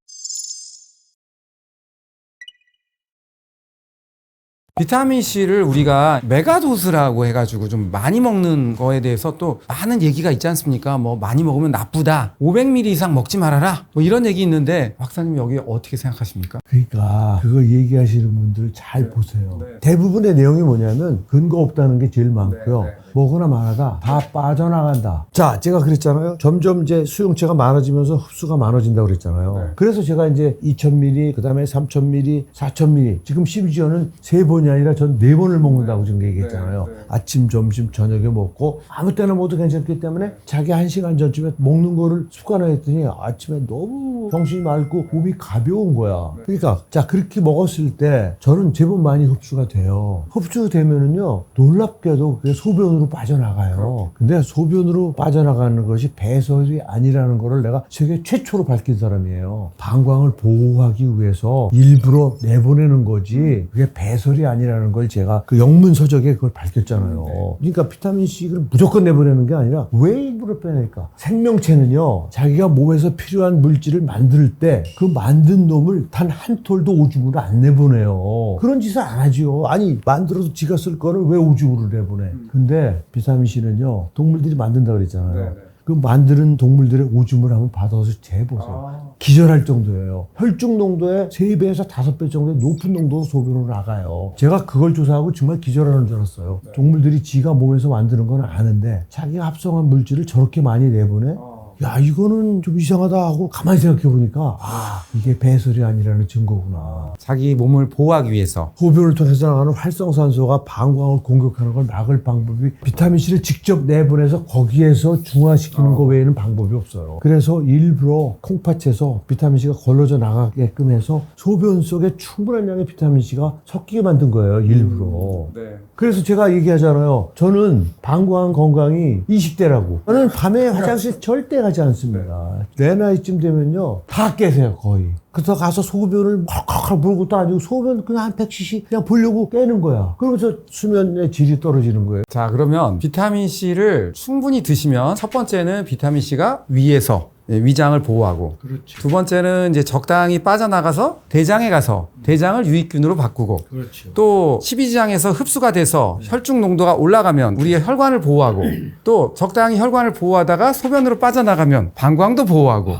비타민C를 우리가 메가도스라고 해가지고 좀 많이 먹는 거에 대해서 또 많은 얘기가 있지 않습니까? 뭐 많이 먹으면 나쁘다. 500ml 이상 먹지 말아라. 뭐 이런 얘기 있는데 박사님 여기 어떻게 생각하십니까? 그러니까 그거 얘기하시는 분들 잘 보세요. 대부분의 내용이 뭐냐면 근거 없다는 게 제일 많고요. 먹거나 말하다 다 빠져나간다. 자, 제가 그랬잖아요. 점점 이제 수용체가 많아지면서 흡수가 많아진다고 그랬잖아요. 그래서 제가 이제 2000ml, 그 다음에 3000ml, 4000ml, 지금 심지어는 3번이 아니라 전 4번을 먹는다고 지금 얘기했잖아요. 아침, 점심, 저녁에 먹고 아무 때나 먹어도 괜찮기 때문에 자기 1시간 전쯤에 먹는 거를 습관화했더니 아침에 너무 정신이 맑고 몸이 가벼운 거야. 그러니까 자, 그렇게 먹었을 때 저는 제법 많이 흡수가 돼요. 흡수되면은요, 놀랍게도 그게 소변으로 빠져나가요. 근데 소변으로 빠져나가는 것이 배설이 아니라는 거를 내가 세계 최초로 밝힌 사람이에요. 방광을 보호하기 위해서 일부러 내보내는 거지 그게 배설이 아니라는 걸 제가 그 영문서적에 그걸 밝혔잖아요. 그러니까 비타민C를 무조건 내보내는 게 아니라 왜 일부러 빼낼까? 생명체는요, 자기가 몸에서 필요한 물질을 만들 때 그 만든 놈을 단 한 톨도 오줌으로 안 내보내요. 그런 짓을 안 하죠. 아니, 만들어서 지가 쓸 거를 왜 오줌으로 내보내? 근데 비타민C는요, 동물들이 만든다고 그랬잖아요. 그 만드는 동물들의 오줌을 한번 받아서 재보세요. 기절할 정도예요. 혈중 농도의 3배에서 5배 정도의 높은 농도로 소변으로 나가요. 제가 그걸 조사하고 정말 기절하는 줄 알았어요. 동물들이 지가 몸에서 만드는 건 아는데 자기가 합성한 물질을 저렇게 많이 내보내? 야, 이거는 좀 이상하다 하고 가만히 생각해 보니까 아, 이게 배설이 아니라는 증거구나. 자기 몸을 보호하기 위해서 소변을 통해서 나가는 활성산소가 방광을 공격하는 걸 막을 방법이 비타민C를 직접 내보내서 거기에서 중화시키는 거 외에는 방법이 없어요. 그래서 일부러 콩팥에서 비타민C가 걸러져 나가게끔 해서 소변 속에 충분한 양의 비타민C가 섞이게 만든 거예요. 일부러. 그래서 제가 얘기하잖아요. 저는 방광 건강이 20대라고. 저는 밤에 화장실 절대 가지 않습니다. 내 나이쯤 되면요, 다 깨세요, 거의. 그래서 가서 소변을 막 부는 것도 아니고 소변 그냥 한 100cc 그냥 보려고 깨는 거야. 그러면서 수면의 질이 떨어지는 거예요. 자, 그러면 비타민C를 충분히 드시면 첫 번째는 비타민C가 위에서 위장을 보호하고, 그렇지. 두 번째는 이제 적당히 빠져나가서 대장에 가서 대장을 유익균으로 바꾸고, 그렇죠. 또 십이지장에서 흡수가 돼서 혈중 농도가 올라가면 우리의 혈관을 보호하고, 또 적당히 혈관을 보호하다가 소변으로 빠져나가면 방광도 보호하고.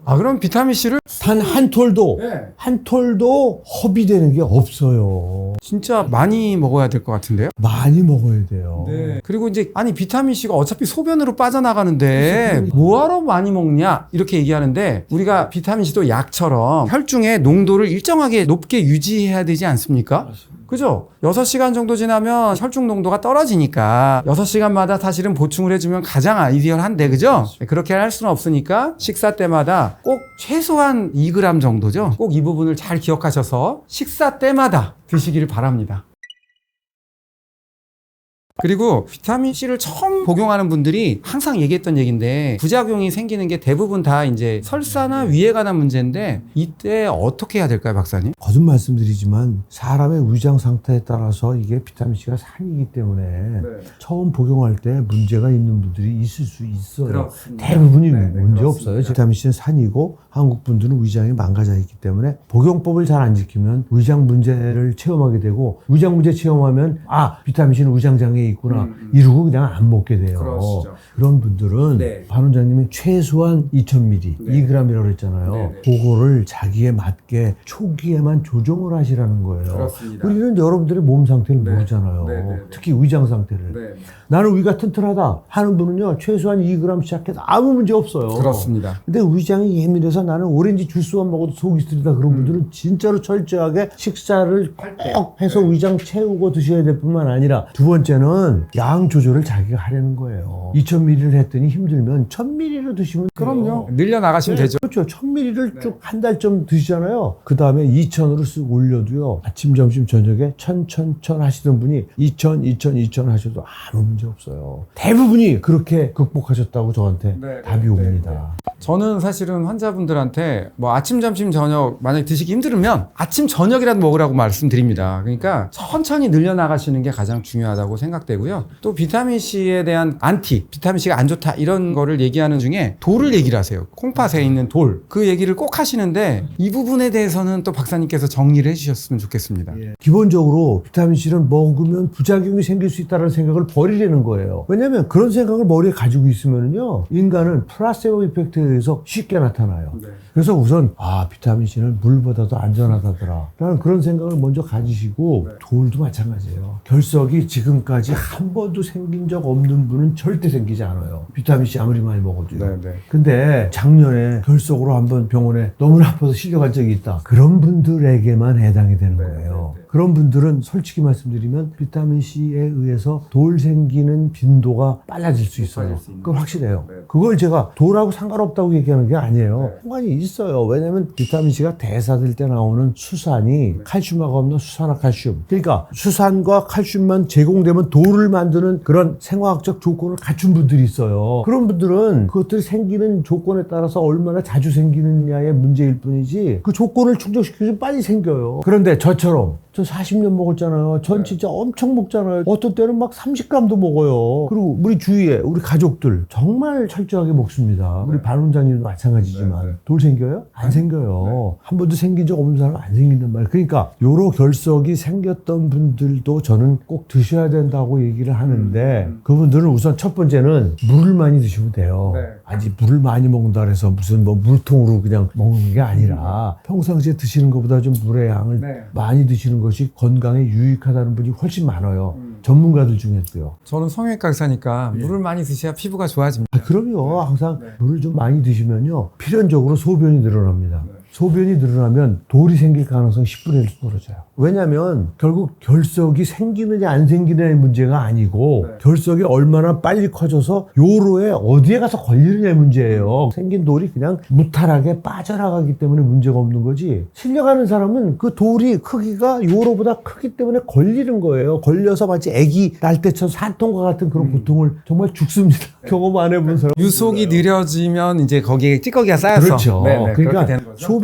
아, 그럼 비타민C를 단 한 톨도 네. 한 톨도 허비되는 게 없어요. 진짜 많이 먹어야 될 것 같은데요? 많이 먹어야 돼요. 그리고 이제 아니 비타민C가 어차피 소변으로 빠져나가는데 뭐하러 많이 먹냐 이렇게 얘기하는데, 우리가 비타민C도 약처럼 혈중의 농도를 일정하게 높게 유지해야 되지 않습니까? 그죠? 6시간 정도 지나면 혈중 농도가 떨어지니까 6시간마다 사실은 보충을 해주면 가장 아이디얼한데, 그죠? 그렇게 할 수는 없으니까 식사 때마다 꼭 최소한 2g 정도죠. 꼭 이 부분을 잘 기억하셔서 식사 때마다 드시기를 바랍니다. 그리고 비타민C를 처음 복용하는 분들이 항상 얘기했던 얘기인데, 부작용이 생기는 게 대부분 다 이제 설사나 위에 관한 문제인데, 이때 어떻게 해야 될까요, 박사님? 거듭 말씀드리지만 사람의 위장 상태에 따라서 이게 비타민C가 산이기 때문에 처음 복용할 때 문제가 있는 분들이 있을 수 있어요. 그렇습니다. 대부분이 네, 문제 그렇습니다. 없어요. 비타민C는 산이고 한국 분들은 위장이 망가져 있기 때문에 복용법을 잘 안 지키면 위장 문제를 체험하게 되고, 위장 문제 체험하면 비타민C는 위장장애 있구나 이러고 그냥 안 먹게 돼요. 그러시죠. 그런 분들은 네. 반 원장님이 최소한 2000ml, 네. 2g이라고 그랬잖아요. 네, 그거를 자기에 맞게 초기에만 조정을 하시라는 거예요. 그렇습니다. 우리는 여러분들의 몸 상태를 네. 모르잖아요. 네, 네, 네. 특히 위장 상태를. 나는 위가 튼튼하다 하는 분은요, 최소한 2g 시작해도 아무 문제 없어요. 그렇습니다. 근데 위장이 예민해서 나는 오렌지 주스만 먹어도 속이 쓰리다 그런 분들은 진짜로 철저하게 식사를 꼭 해서 위장 채우고 드셔야 될 뿐만 아니라, 두 번째는 양 조절을 자기가 하려는 거예요. 2000ml를 했더니 힘들면 1000ml로 드시면 돼요. 그럼요. 늘려나가시면 되죠. 그렇죠. 1000ml를 쭉 한 달쯤 드시잖아요. 그 다음에 2000으로 쓱 올려도요, 아침, 점심, 저녁에 1000 하시던 분이 2000 하셔도 아무 문제 없어요. 대부분이 그렇게 극복하셨다고 저한테 답이 옵니다. 저는 사실은 환자분들한테 뭐 아침, 점심, 저녁 만약에 드시기 힘들으면 아침, 저녁이라도 먹으라고 말씀드립니다. 그러니까 천천히 늘려나가시는 게 가장 중요하다고 생각되고요. 또 비타민C에 대한 비타민C가 안 좋다 이런 거를 얘기하는 중에 돌을 얘기를 하세요. 콩팥에 있는 돌. 그 얘기를 꼭 하시는데, 이 부분에 대해서는 또 박사님께서 정리를 해주셨으면 좋겠습니다. 기본적으로 비타민C를 먹으면 부작용이 생길 수 있다는 생각을 버리려는 거예요. 왜냐하면 그런 생각을 머리에 가지고 있으면요, 인간은 플라세보 이펙트에 의해서 쉽게 나타나요. 그래서 우선 비타민C는 물보다도 안전하다더라 라는 그런 생각을 먼저 가지시고, 돌도 마찬가지예요. 결석이 지금까지 한 번도 생긴 적 없는 분은 절대 생기지 않아요. 비타민C 아무리 많이 먹어도요. 근데 작년에 결석으로 한번 병원에 너무 아파서 실려간 적이 있다. 그런 분들에게만 해당이 되는 거예요. 그런 분들은 솔직히 말씀드리면 비타민C에 의해서 돌 생기는 빈도가 빨라질 수 있어요. 그건 확실해요. 그걸 제가 돌하고 상관없다고 얘기하는 게 아니에요. 상관이 있어요. 왜냐면 비타민C가 대사될 때 나오는 수산이 칼슘하고 없는 수산화 칼슘. 그러니까 수산과 칼슘만 제공되면 돌을 만드는 그런 생화학적 조건을 갖춘 분들이 있어요. 그런 분들은 그것들이 생기는 조건에 따라서 얼마나 자주 생기느냐의 문제일 뿐이지, 그 조건을 충족시키면 빨리 생겨요. 그런데 저처럼 저 40년 먹었잖아요. 전 진짜 엄청 먹잖아요. 어떤 때는 막 30g도 먹어요. 그리고 우리 주위에 우리 가족들 정말 철저하게 먹습니다. 우리 반 원장님도 마찬가지지만 돌 생겨요? 안 생겨요. 한 번도 생긴 적 없는 사람은 안 생긴단 말이에요. 그러니까 요로 결석이 생겼던 분들도 저는 꼭 드셔야 된다고 얘기를 하는데, 그분들은 우선 첫 번째는 물을 많이 드시면 돼요. 아직 물을 많이 먹는다 그래서 무슨 뭐 물통으로 그냥 먹는 게 아니라 평상시에 드시는 것보다 좀 물의 양을 많이 드시는 것이 건강에 유익하다는 분이 훨씬 많아요. 전문가들 중에도요. 저는 성형외과 의사니까 물을 많이 드셔야 피부가 좋아집니다. 그럼요. 항상 물을 좀 많이 드시면요, 필연적으로 소변이 늘어납니다. 소변이 늘어나면 돌이 생길 가능성이 10분의 1 떨어져요. 왜냐면 결국 결석이 생기느냐 안 생기느냐의 문제가 아니고, 결석이 얼마나 빨리 커져서 요로에 어디에 가서 걸리느냐의 문제예요. 생긴 돌이 그냥 무탈하게 빠져나가기 때문에 문제가 없는 거지, 실려가는 사람은 그 돌이 크기가 요로보다 크기 때문에 걸리는 거예요. 걸려서 마치 애기 날 때처럼 산통과 같은 그런 고통을 정말 죽습니다. 경험 안 해본 사람. 유속이 느려지면 이제 거기에 찌꺼기가 쌓여서. 그렇죠. 그렇게 그러니까 되는 거죠.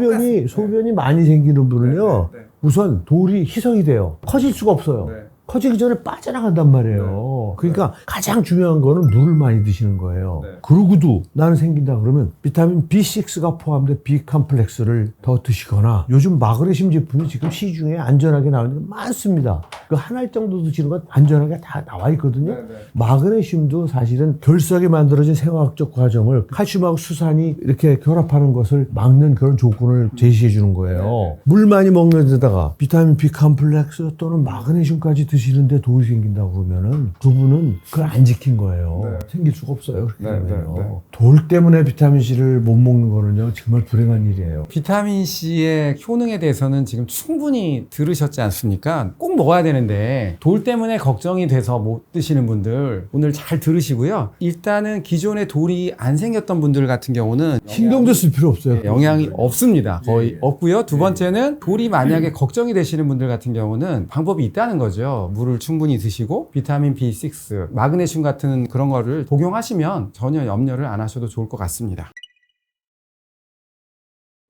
소변이 많이 생기는 분은요, 우선 돌이 희석이 돼요. 커질 수가 없어요. 커지기 전에 빠져나간단 말이에요. 그러니까 가장 중요한 거는 물을 많이 드시는 거예요. 그러고도 나는 생긴다 그러면 비타민 B6가 포함된 B 컴플렉스를 더 드시거나, 요즘 마그네슘 제품이 지금 시중에 안전하게 나오는 게 많습니다. 그 한 알 정도 드시는 건 안전하게 다 나와 있거든요. 마그네슘도 사실은 결석에 만들어진 생화학적 과정을 칼슘하고 수산이 이렇게 결합하는 것을 막는 그런 조건을 제시해 주는 거예요. 물 많이 먹는 데다가 비타민 B 컴플렉스 또는 마그네슘까지 드시는데 돌이 생긴다고 그러면은 그분은 그걸 안 지킨 거예요. 네. 생길 수가 없어요. 그렇게 네, 되면요. 네, 네. 돌 때문에 비타민C를 못 먹는 거는요 정말 불행한 일이에요. 비타민C의 효능에 대해서는 지금 충분히 들으셨지 않습니까? 꼭 먹어야 되는데 돌 때문에 걱정이 돼서 못 드시는 분들 오늘 잘 들으시고요. 일단은 기존에 돌이 안 생겼던 분들 같은 경우는 신경도 쓸 필요 없어요. 영향이 없습니다. 거의 없고요. 두 번째는 돌이 만약에 걱정이 되시는 분들 같은 경우는 방법이 있다는 거죠. 물을 충분히 드시고 비타민 B6, 마그네슘 같은 그런 거를 복용하시면 전혀 염려를 안 하셔도 좋을 것 같습니다.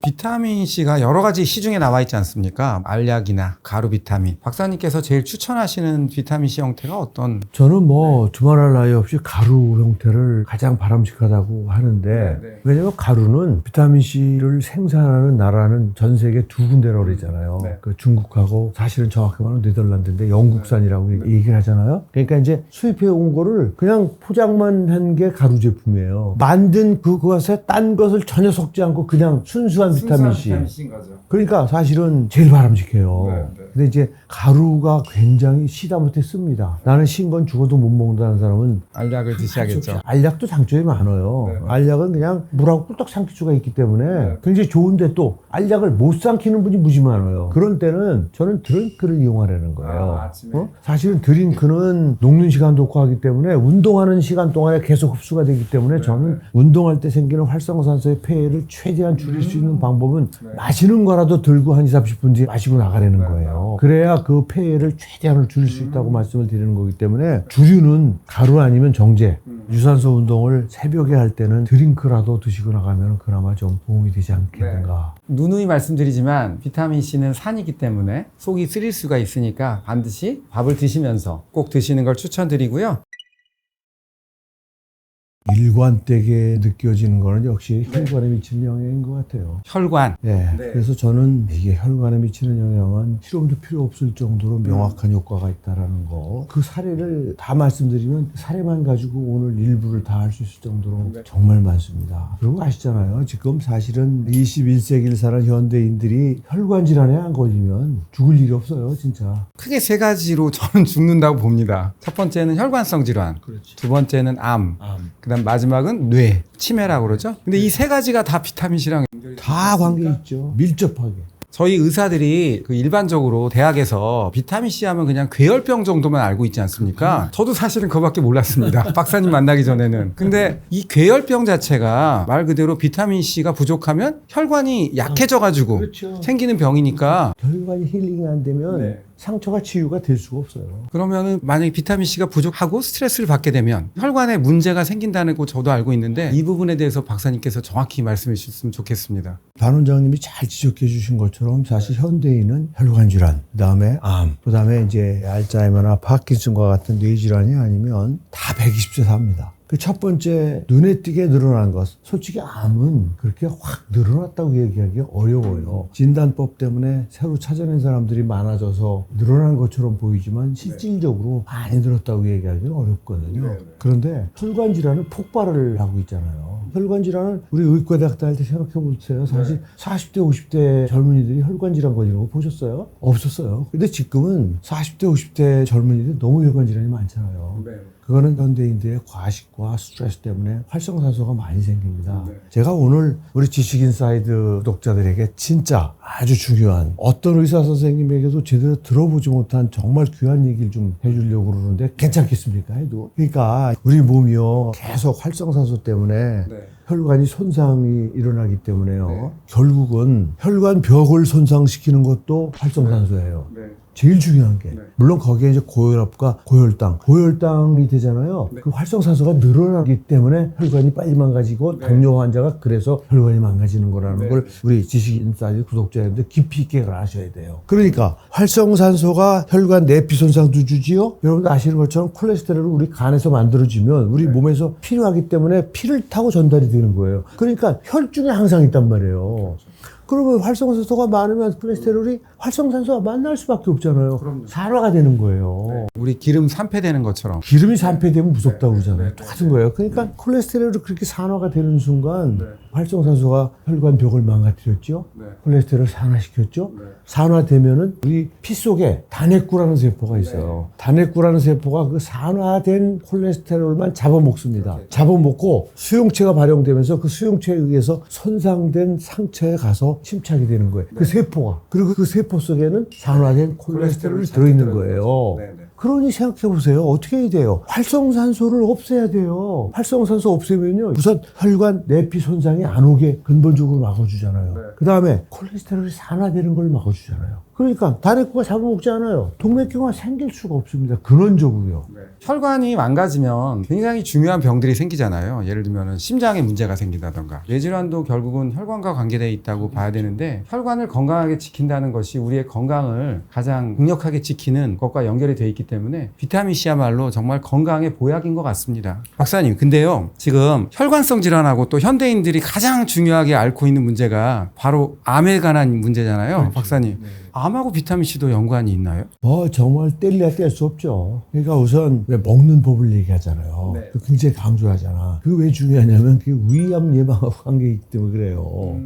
비타민C가 여러 가지 시중에 나와 있지 않습니까? 알약이나 가루 비타민. 박사님께서 제일 추천하시는 비타민C 형태가 어떤? 저는 뭐 두말할 나위 없이 가루 형태를 가장 바람직하다고 하는데 네. 왜냐면 가루는 비타민C를 생산하는 나라는 전 세계 두 군데라고 그러잖아요. 네. 그 중국하고 사실은 정확히 말하면 네덜란드인데 영국산이라고 얘기를 하잖아요. 그러니까 이제 수입해 온 거를 그냥 포장만 한 게 가루 제품이에요. 만든 그것에 딴 것을 전혀 섞지 않고 그냥 순수한 비타민C. 비타민C인 거죠. 그러니까 사실은 제일 바람직해요. 네. 근데 이제 가루가 굉장히 시다 못해 씁니다. 나는 신 건 죽어도 못 먹는다는 사람은 알약을 드셔야겠죠. 알약도 장점이 많아요. 네. 알약은 그냥 물하고 꿀떡 삼킬 수가 있기 때문에 네. 굉장히 좋은데 또 알약을 못 삼키는 분이 무지 많아요. 그런 때는 저는 드링크를 이용하라는 거예요. 아침에. 사실은 드링크는 녹는 시간도 없고 하기 때문에 운동하는 시간 동안에 계속 흡수가 되기 때문에 저는 운동할 때 생기는 활성산소의 폐해를 최대한 줄일 수 있는 방법은 마시는 거라도 들고 한 20, 30분 뒤에 마시고 나가라는 거예요. 그래야 그 폐해를 최대한을 줄일 수 있다고 말씀을 드리는 거기 때문에 주류는 가루 아니면 정제, 유산소 운동을 새벽에 할 때는 드링크라도 드시고 나가면 그나마 좀 도움이 되지 않겠는가. 누누이 말씀드리지만 비타민C는 산이기 때문에 속이 쓰릴 수가 있으니까 반드시 밥을 드시면서 꼭 드시는 걸 추천드리고요. 일관되게 느껴지는 거는 역시 혈관에 미치는 영향인 것 같아요. 혈관. 네. 그래서 저는 이게 혈관에 미치는 영향은 실험도 필요 없을 정도로 명확한 효과가 있다라는 거. 그 사례를 다 말씀드리면 사례만 가지고 오늘 일부를 다 할 수 있을 정도로 정말 많습니다. 그리고 아시잖아요. 지금 사실은 21세기를 사는 현대인들이 혈관 질환에 안 걸리면 죽을 일이 없어요, 진짜. 크게 세 가지로 저는 죽는다고 봅니다. 첫 번째는 혈관성 질환. 그렇지. 두 번째는 암. 그다음 마지막은 뇌, 치매라고 그러죠. 근데 이 세 가지가 다 비타민C랑 다 관계 있죠. 밀접하게. 저희 의사들이 그 일반적으로 대학에서 비타민C 하면 그냥 괴혈병 정도만 알고 있지 않습니까? 저도 사실은 그거밖에 몰랐습니다. 박사님 만나기 전에는. 근데 이 괴혈병 자체가 말 그대로 비타민C가 부족하면 혈관이 약해져가지고 그렇죠. 생기는 병이니까 혈관이 힐링이 안 되면 네. 상처가 치유가 될 수가 없어요. 그러면은 만약에 비타민C가 부족하고 스트레스를 받게 되면 혈관에 문제가 생긴다는 거 저도 알고 있는데 이 부분에 대해서 박사님께서 정확히 말씀해 주셨으면 좋겠습니다. 반 원장님이 잘 지적해 주신 것처럼 사실 현대인은 혈관 질환, 그다음에 암, 그다음에 이제 알츠하이머나 파킨슨과 같은 뇌 질환이 아니면 다 120세 삽니다. 그 첫 번째 눈에 띄게 늘어난 것. 솔직히 암은 그렇게 확 늘어났다고 얘기하기 어려워요. 진단법 때문에 새로 찾아낸 사람들이 많아져서 늘어난 것처럼 보이지만 실질적으로 많이 늘었다고 얘기하기는 어렵거든요. 그런데 혈관 질환은 폭발을 하고 있잖아요. 혈관 질환은 우리 의과대학 다닐 때 생각해 보세요. 사실 40대, 50대 젊은이들이 혈관 질환 걸리는 거 보셨어요? 없었어요. 근데 지금은 40대, 50대 젊은이들이 너무 혈관 질환이 많잖아요. 그거는 현대인들의 과식과 스트레스 때문에 활성산소가 많이 생깁니다. 제가 오늘 우리 지식인사이드 구독자들에게 진짜 아주 중요한 어떤 의사 선생님에게도 제대로 들어보지 못한 정말 귀한 얘기를 좀 해주려고 그러는데 괜찮겠습니까? 해도. 그러니까 우리 몸이요 계속 활성산소 때문에 혈관이 손상이 일어나기 때문에요. 결국은 혈관 벽을 손상시키는 것도 활성산소예요. 제일 중요한 게 물론 거기에 이제 고혈압과 고혈당이 되잖아요. 그 활성산소가 늘어나기 때문에 혈관이 빨리 망가지고 당뇨 환자가 그래서 혈관이 망가지는 거라는 걸 우리 지식인사이드 구독자분들 깊이 있게 아셔야 돼요. 그러니까 활성산소가 혈관 내피 손상도 주지요. 여러분들 아시는 것처럼 콜레스테롤을 우리 간에서 만들어지면 우리 몸에서 필요하기 때문에 피를 타고 전달이 되는 거예요. 그러니까 혈중에 항상 있단 말이에요. 그러면 활성산소가 많으면 콜레스테롤이 활성산소와 만날 수밖에 없잖아요. 산화가 되는 거예요. 우리 기름 산패되는 것처럼. 기름이 산패되면 무섭다고 그러잖아요. 똑같은 거예요. 그러니까 콜레스테롤이 그렇게 산화가 되는 순간 활성산소가 혈관 벽을 망가뜨렸죠. 네. 콜레스테롤을 산화시켰죠. 네. 산화되면은 우리 피 속에 단핵구라는 세포가 있어요. 단핵구라는 세포가 그 산화된 콜레스테롤만 잡아먹습니다. 잡아먹고 수용체가 발용되면서 그 수용체에 의해서 손상된 상처에 가서 침착이 되는 거예요. 그 세포가. 그리고 그 세포 속에는 산화된 콜레스테롤이 들어있는 거예요. 그러니 생각해보세요. 어떻게 해야 돼요? 활성산소를 없애야 돼요. 활성산소 없애면요. 우선 혈관 내피 손상이 안 오게 근본적으로 막아주잖아요. 그 다음에 콜레스테롤이 산화되는 걸 막아주잖아요. 그러니까 단핵구가 잡아먹지 않아요. 동맥경화 생길 수가 없습니다. 근원적으로요. 혈관이 망가지면 굉장히 중요한 병들이 생기잖아요. 예를 들면 심장에 문제가 생긴다던가. 뇌질환도 결국은 혈관과 관계되어 있다고 봐야 되는데 혈관을 건강하게 지킨다는 것이 우리의 건강을 가장 강력하게 지키는 것과 연결이 되어 있기 때문에 비타민C야말로 정말 건강의 보약인 것 같습니다. 박사님, 근데요. 지금 혈관성 질환하고 또 현대인들이 가장 중요하게 앓고 있는 문제가 바로 암에 관한 문제잖아요. 그렇죠. 박사님. 암하고 비타민C도 연관이 있나요? 정말 뗄래야 뗄 수 없죠. 그러니까 우선 왜 먹는 법을 얘기하잖아요. 그 굉장히 강조하잖아. 그게 왜 중요하냐면 그게 위암 예방하고 관계있기 때문에 그래요.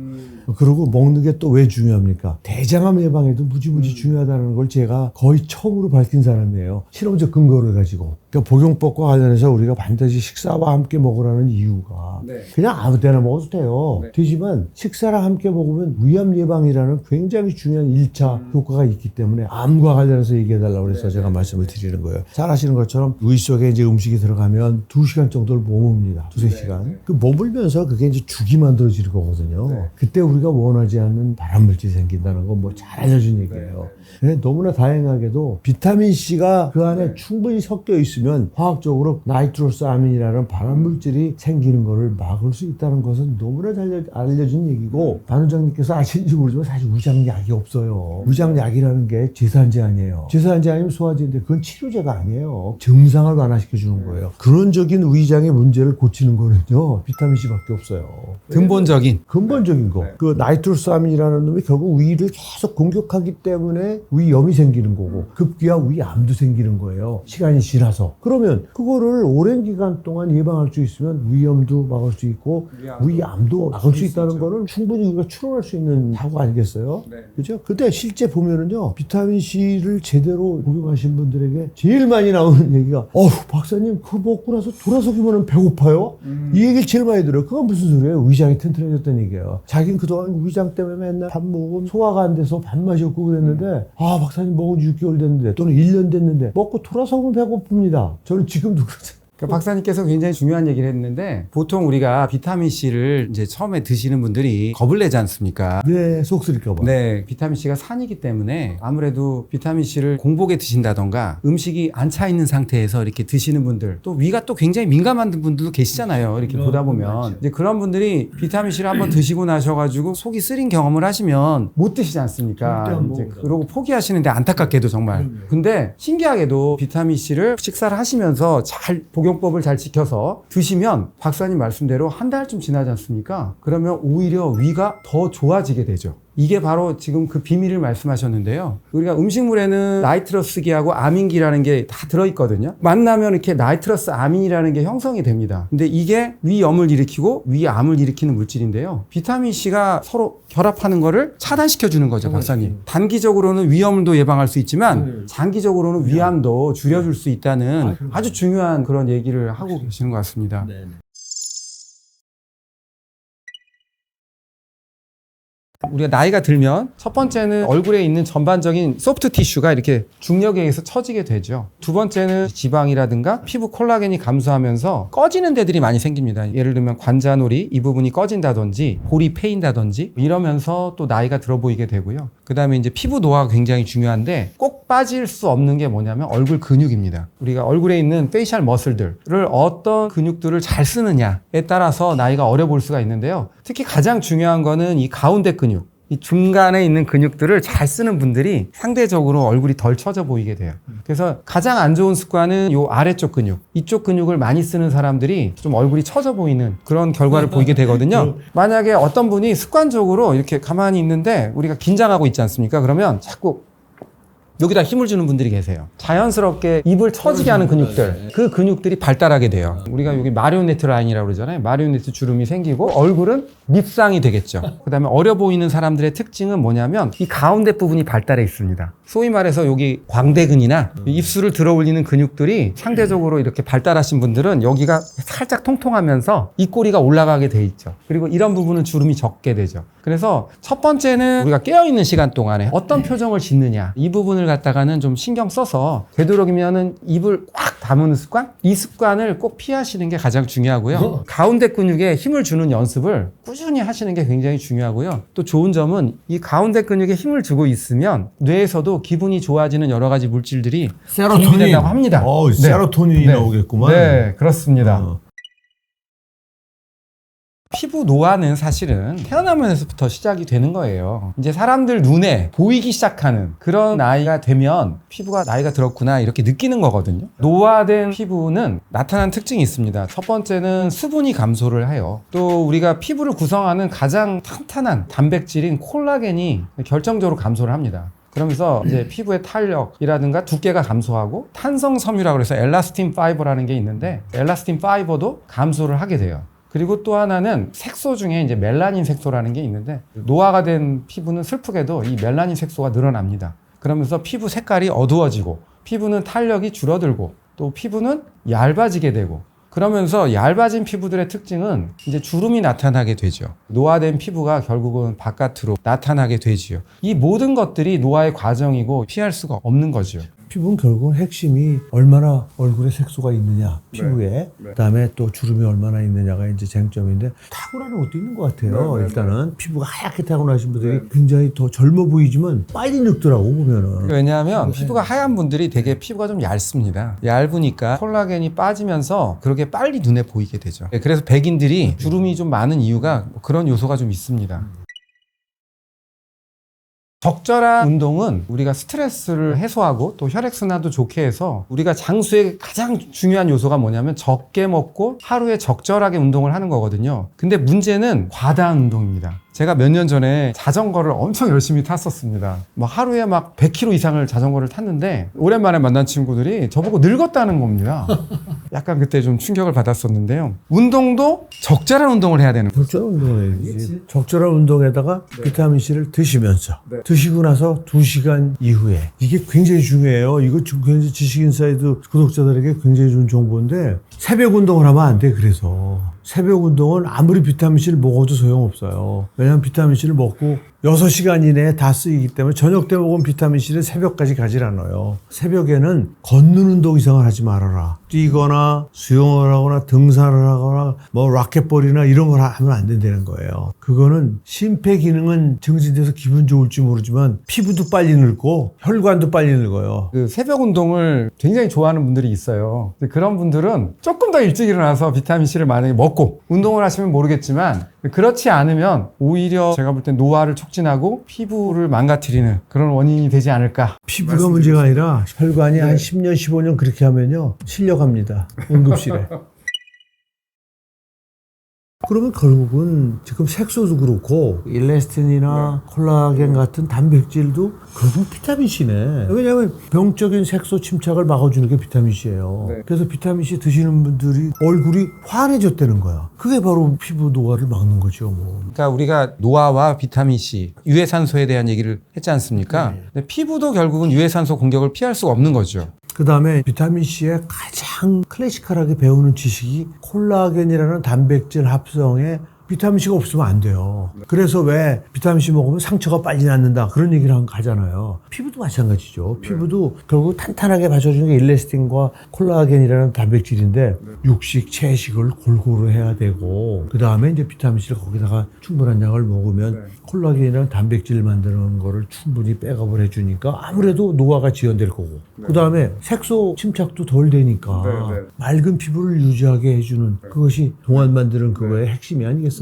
그리고 먹는 게 또 왜 중요합니까? 대장암 예방에도 무지무지 중요하다는 걸 제가 거의 처음으로 밝힌 사람이에요. 실험적 근거를 가지고. 그러니까 복용법과 관련해서 우리가 반드시 식사와 함께 먹으라는 이유가 그냥 아무 때나 먹어도 돼요. 되지만 식사랑 함께 먹으면 위암 예방이라는 굉장히 중요한 1차 효과가 있기 때문에 암과 관련해서 얘기해달라고 그래서 제가 말씀을 드리는 거예요. 잘 아시는 것처럼 위 속에 이제 음식이 들어가면 2시간 정도를 머뭅니다. 2-3시간. 그 머물면서 그게 이제 죽이 만들어지는 거거든요. 그때 우리가 원하지 않는 발암물질이 생긴다는 건 뭐 잘 알려진 얘기예요. 근데 너무나 다행하게도 비타민C가 그 안에 충분히 섞여 있으면 화학적으로 나이트로스 아민이라는 발암물질이 생기는 것을 막을 수 있다는 것은 너무나 잘 알려진 얘기고 반 원장님께서 아시는지 모르지만 사실 위장약이 없어요. 위장약이라는 게 제산제 아니에요. 제산제 아니면 소화제인데 그건 치료제가 아니에요. 증상을 완화시켜주는 거예요. 근원적인 위장의 문제를 고치는 거는요 비타민C밖에 없어요. 근본적인 거. 그 나이트로스 아민이라는 놈이 결국 위를 계속 공격하기 때문에 위염이 생기는 거고 급기야 위암도 생기는 거예요. 시간이 지나서. 그러면 그거를 오랜 기간 동안 예방할 수 있으면 위염도 막을 수 있고 위암도 막을 수 있다는 거는 충분히 우리가 추론할 수 있는 사고 아니겠어요? 그죠? 근데 실제 보면은요 비타민C를 제대로 복용하신 분들에게 제일 많이 나오는 얘기가 박사님 그거 먹고 나서 돌아서기만 배고파요? 이 얘기를 제일 많이 들어요. 그건 무슨 소리예요? 위장이 튼튼해졌다는 얘기예요. 자기는 그동안 위장 때문에 맨날 밥 먹으면 소화가 안 돼서 밥맛이 없고 그랬는데 박사님 먹은 지 6개월 됐는데 또는 1년 됐는데 먹고 돌아서면 배고픕니다. 저는 지금도 그렇죠. 박사님께서 굉장히 중요한 얘기를 했는데 보통 우리가 비타민C를 이제 처음에 드시는 분들이 겁을 내지 않습니까? 네, 속 쓰릴까봐. 네, 비타민C가 산이기 때문에 아무래도 비타민C를 공복에 드신다던가 음식이 안 차 있는 상태에서 이렇게 드시는 분들 또 위가 또 굉장히 민감한 분들도 계시잖아요. 이렇게 보다 보면 이제 그런 분들이 비타민C를 한번 드시고 나셔가지고 속이 쓰린 경험을 하시면 못 드시지 않습니까? 이제 그러고 포기하시는데 안타깝게도 정말. 근데 신기하게도 비타민C를 식사를 하시면서 잘 복용법을 잘 지켜서 드시면 박사님 말씀대로 한 달쯤 지나지 않습니까? 그러면 오히려 위가 더 좋아지게 되죠. 이게 바로 지금 그 비밀을 말씀하셨는데요. 우리가 음식물에는 나이트러스기하고 아민기라는 게 다 들어있거든요. 만나면 이렇게 나이트러스 아민이라는 게 형성이 됩니다. 근데 이게 위염을 일으키고 위암을 일으키는 물질인데요. 비타민C가 서로 결합하는 거를 차단시켜주는 거죠, 박사님. 단기적으로는 위염도 예방할 수 있지만 장기적으로는 위암도 줄여줄 수 있다는 아주 중요한 그런 얘기를 하고 계시는 것 같습니다. 우리가 나이가 들면 첫 번째는 얼굴에 있는 전반적인 소프트 티슈가 이렇게 중력에 의해서 처지게 되죠. 두 번째는 지방이라든가 피부 콜라겐이 감소하면서 꺼지는 데들이 많이 생깁니다. 예를 들면 관자놀이 이 부분이 꺼진다든지 볼이 패인다든지 이러면서 또 나이가 들어 보이게 되고요. 그 다음에 이제 피부 노화가 굉장히 중요한데 꼭 빠질 수 없는 게 뭐냐면 얼굴 근육입니다. 우리가 얼굴에 있는 페이셜 머슬들을 어떤 근육들을 잘 쓰느냐에 따라서 나이가 어려 볼 수가 있는데요. 특히 가장 중요한 거는 이 가운데 근육, 이 중간에 있는 근육들을 잘 쓰는 분들이 상대적으로 얼굴이 덜 처져 보이게 돼요. 그래서 가장 안 좋은 습관은 이 아래쪽 근육, 이쪽 근육을 많이 쓰는 사람들이 좀 얼굴이 처져 보이는 그런 결과를 보이게 되거든요. 만약에 어떤 분이 습관적으로 이렇게 가만히 있는데 우리가 긴장하고 있지 않습니까? 그러면 자꾸 여기다 힘을 주는 분들이 계세요. 자연스럽게 입을 처지게 하는 근육들, 그 근육들이 발달하게 돼요. 우리가 여기 마리오네트 라인이라고 그러잖아요. 마리오네트 주름이 생기고 얼굴은 밉상이 되겠죠. 그다음에 어려 보이는 사람들의 특징은 뭐냐면 이 가운데 부분이 발달해 있습니다. 소위 말해서 여기 광대근이나 입술을 들어 올리는 근육들이 상대적으로 이렇게 발달하신 분들은 여기가 살짝 통통하면서 입꼬리가 올라가게 돼 있죠. 그리고 이런 부분은 주름이 적게 되죠. 그래서 첫 번째는 우리가 깨어있는 시간 동안에 어떤 표정을 짓느냐, 이 부분을 갖다가는 좀 신경 써서 되도록이면은 입을 꽉 다무는 습관? 이 습관을 꼭 피하시는 게 가장 중요하고요. 가운데 근육에 힘을 주는 연습을 꾸준히 하시는 게 굉장히 중요하고요. 또 좋은 점은 이 가운데 근육에 힘을 주고 있으면 뇌에서도 기분이 좋아지는 여러 가지 물질들이 분비된다고 합니다. 세로토닌이 네. 나오겠구만. 네, 그렇습니다. 피부 노화는 사실은 태어나면서부터 시작이 되는 거예요. 이제 사람들 눈에 보이기 시작하는 그런 나이가 되면 피부가 나이가 들었구나 이렇게 느끼는 거거든요. 노화된 피부는 나타난 특징이 있습니다. 첫 번째는 수분이 감소를 해요. 또 우리가 피부를 구성하는 가장 탄탄한 단백질인 콜라겐이 결정적으로 감소를 합니다. 그러면서 이제 피부의 탄력이라든가 두께가 감소하고 탄성 섬유라고 해서 엘라스틴 파이버라는 게 있는데 엘라스틴 파이버도 감소를 하게 돼요. 그리고 또 하나는 색소 중에 이제 멜라닌 색소라는 게 있는데 노화가 된 피부는 슬프게도 이 멜라닌 색소가 늘어납니다. 그러면서 피부 색깔이 어두워지고 피부는 탄력이 줄어들고 또 피부는 얇아지게 되고 그러면서 얇아진 피부들의 특징은 이제 주름이 나타나게 되죠. 노화된 피부가 결국은 바깥으로 나타나게 되지요. 이 모든 것들이 노화의 과정이고 피할 수가 없는 거죠. 피부는 결국은 핵심이 얼마나 얼굴에 색소가 있느냐, 피부에. 그다음에 또 주름이 얼마나 있느냐가 이제 쟁점인데 타고나는 것도 있는 것 같아요. 일단은 피부가 하얗게 타고나신 분들이 굉장히 더 젊어 보이지만 빨리 늙더라고 보면은. 왜냐하면 피부가 하얀 분들이 되게 피부가 좀 얇습니다. 얇으니까 콜라겐이 빠지면서 그렇게 빨리 눈에 보이게 되죠. 그래서 백인들이 주름이 좀 많은 이유가 그런 요소가 좀 있습니다. 적절한 운동은 우리가 스트레스를 해소하고 또 혈액순환도 좋게 해서 우리가 장수의 가장 중요한 요소가 뭐냐면 적게 먹고 하루에 적절하게 운동을 하는 거거든요. 근데 문제는 과다한 운동입니다. 제가 몇 년 전에 자전거를 엄청 열심히 탔었습니다. 막 하루에 막 100km 이상을 자전거를 탔는데 오랜만에 만난 친구들이 저보고 늙었다는 겁니다. 약간 그때 좀 충격을 받았었는데요. 운동도 적절한 운동을 해야 되는 거죠. 적절한 운동을 해야지. 적절한 운동에다가 비타민C를 드시면서 드시고 나서 2시간 이후에 이게 굉장히 중요해요. 이거 굉장히 지식인사이드 구독자들에게 굉장히 좋은 정보인데 새벽 운동을 하면 안 돼. 그래서 새벽 운동은 아무리 비타민C를 먹어도 소용없어요. 왜냐하면 비타민C를 먹고 6시간 이내에 다 쓰이기 때문에 저녁 때 먹은 비타민C를 새벽까지 가질 않아요. 새벽에는 걷는 운동 이상을 하지 말아라. 뛰거나 수영을 하거나 등산을 하거나 뭐 라켓볼이나 이런 걸 하면 안 된다는 거예요. 그거는 심폐 기능은 증진돼서 기분 좋을지 모르지만 피부도 빨리 늙고 혈관도 빨리 늙어요. 그 새벽 운동을 굉장히 좋아하는 분들이 있어요. 근데 그런 분들은 조금 더 일찍 일어나서 비타민C를 만약에 먹고 운동을 하시면 모르겠지만 그렇지 않으면 오히려 제가 볼 땐 노화를 촉진하고 피부를 망가뜨리는 그런 원인이 되지 않을까. 피부가 문제가 아니라 혈관이 한 10년, 15년 그렇게 하면요. 실려갑니다. 응급실에. 그러면 결국은 지금 색소도 그렇고 일레스틴이나 콜라겐 같은 단백질도 결국 비타민C네. 왜냐하면 병적인 색소 침착을 막아주는 게 비타민C예요. 그래서 비타민C 드시는 분들이 얼굴이 환해졌다는 거야. 그게 바로 피부 노화를 막는 거죠. 뭐. 그러니까 우리가 노화와 비타민C, 유해산소에 대한 얘기를 했지 않습니까? 근데 피부도 결국은 유해산소 공격을 피할 수가 없는 거죠. 그 다음에 비타민C의 가장 클래시컬하게 배우는 지식이 콜라겐이라는 단백질 합성에 비타민C가 없으면 안 돼요. 그래서 왜 비타민C 먹으면 상처가 빨리 낫는다 그런 얘기를 하잖아요. 피부도 마찬가지죠. 피부도 결국 탄탄하게 받쳐주는 게 일레스틴과 콜라겐이라는 단백질인데 육식, 채식을 골고루 해야 되고 그 다음에 이제 비타민C를 거기다가 충분한 양을 먹으면 콜라겐이라는 단백질을 만드는 거를 충분히 백업을 해주니까 아무래도 노화가 지연될 거고 그 다음에 색소 침착도 덜 되니까 맑은 피부를 유지하게 해주는 그것이 동안 만드는 그거의 핵심이 아니겠어요?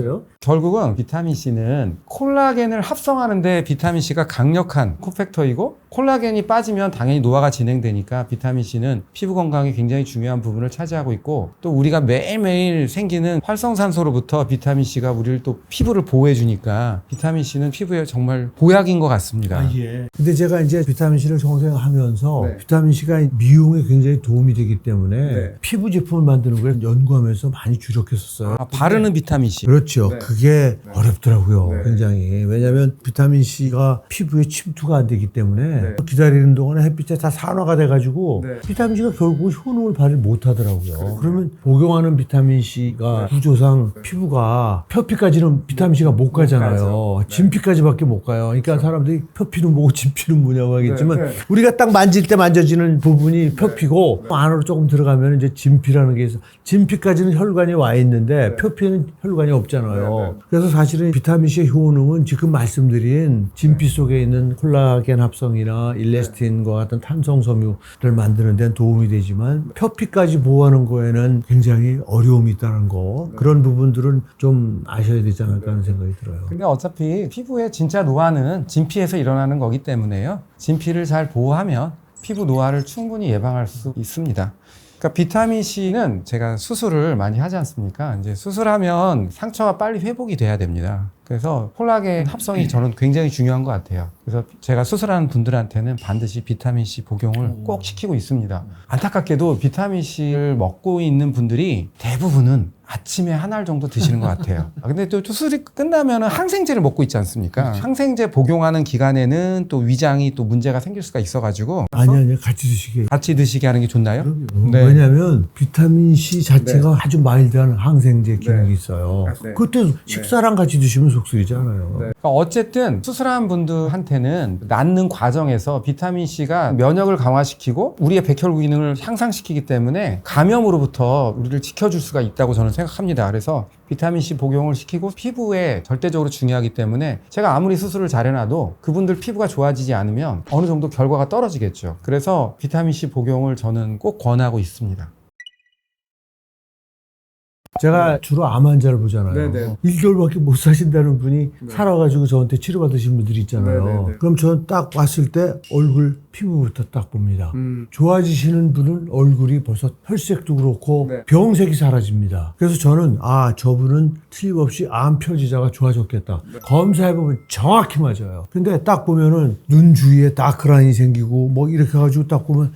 결국은 비타민 C는 콜라겐을 합성하는데 비타민 C가 강력한 코팩터이고, 콜라겐이 빠지면 당연히 노화가 진행되니까 비타민 C는 피부 건강에 굉장히 중요한 부분을 차지하고 있고, 또 우리가 매일매일 생기는 활성산소로부터 비타민 C가 우리를 또 피부를 보호해 주니까 비타민 C는 피부에 정말 보약인 것 같습니다. 예. 근데 제가 이제 비타민 C를 정생하면서 네. 비타민 C가 미용에 굉장히 도움이 되기 때문에 네. 피부 제품을 만드는 걸 연구하면서 많이 주력했었어요. 바르는 비타민 C. 그렇죠. 네. 그게 어렵더라고요. 네. 굉장히. 왜냐하면 비타민 C가 피부에 침투가 안 되기 때문에 네. 기다리는 동안에 햇빛에 다 산화가 돼가지고 네. 비타민 C가 결국 효능을 발휘 못하더라고요. 그러면 복용하는 비타민 C가 구조상 피부가 표피까지는 비타민 C가 못 가잖아요. 가죠. 네. 진피까지밖에 못 가요. 그러니까 사람들이 표피는 뭐고 진피는 뭐냐고 하겠지만 네. 네. 우리가 딱 만질 때 만져지는 부분이 표피고 안으로 조금 들어가면 이제 진피라는 게 있어. 진피까지는 혈관이 와 있는데 표피는 혈관이 없잖아요. 그래서 사실은 비타민 C의 효능은 지금 말씀드린 진피 속에 있는 콜라겐 합성이나 일레스틴과 같은 탄성 섬유를 만드는 데는 도움이 되지만 표피까지 보호하는 거에는 굉장히 어려움이 있다는 거. 그런 부분들은 좀 아셔야 되지 않을까 하는 생각이 들어요. 근데 어차피 피부의 진짜 노화는 진피에서 일어나는 거기 때문에요. 진피를 잘 보호하면 피부 노화를 충분히 예방할 수 있습니다. 그러니까 비타민 C는 제가 수술을 많이 하지 않습니까? 이제 수술하면 상처가 빨리 회복이 돼야 됩니다. 그래서 콜라겐 합성이 저는 굉장히 중요한 것 같아요. 그래서 제가 수술하는 분들한테는 반드시 비타민 C 복용을 꼭 시키고 있습니다. 안타깝게도 비타민 C를 먹고 있는 분들이 대부분은 아침에 한 알 정도 드시는 것 같아요. 근데 또 수술이 끝나면 항생제를 먹고 있지 않습니까? 항생제 복용하는 기간에는 또 위장이 또 문제가 생길 수가 있어가지고. 아니 같이 드시게. 같이 드시게 하는 게 좋나요? 그럼요. 네. 왜냐하면 비타민 C 자체가 아주 마일드한 항생제 기능이 있어요. 네. 그때 식사랑 같이 드시면 속쓰리잖아요. 그러니까 어쨌든 수술한 분들한테는 낫는 과정에서 비타민 C가 면역을 강화시키고 우리의 백혈구 기능을 향상시키기 때문에 감염으로부터 우리를 지켜줄 수가 있다고 저는 생각합니다. 그래서 비타민 C 복용을 시키고 피부에 절대적으로 중요하기 때문에 제가 아무리 수술을 잘해놔도 그분들 피부가 좋아지지 않으면 어느 정도 결과가 떨어지겠죠. 그래서 비타민 C 복용을 저는 꼭 권하고 있습니다. 제가 주로 암 환자를 보잖아요. 네네. 1개월밖에 못 사신다는 분이 살아가지고 저한테 치료받으신 분들이 있잖아요. 네네네. 그럼 저는 딱 왔을 때 얼굴 피부부터 딱 봅니다. 좋아지시는 분은 얼굴이 벌써 혈색도 그렇고 네. 병색이 사라집니다. 그래서 저는 저분은 틀림없이 암 표지자가 좋아졌겠다. 검사해보면 정확히 맞아요. 근데 딱 보면은 눈 주위에 다크라인이 생기고 뭐 이렇게 해가지고 딱 보면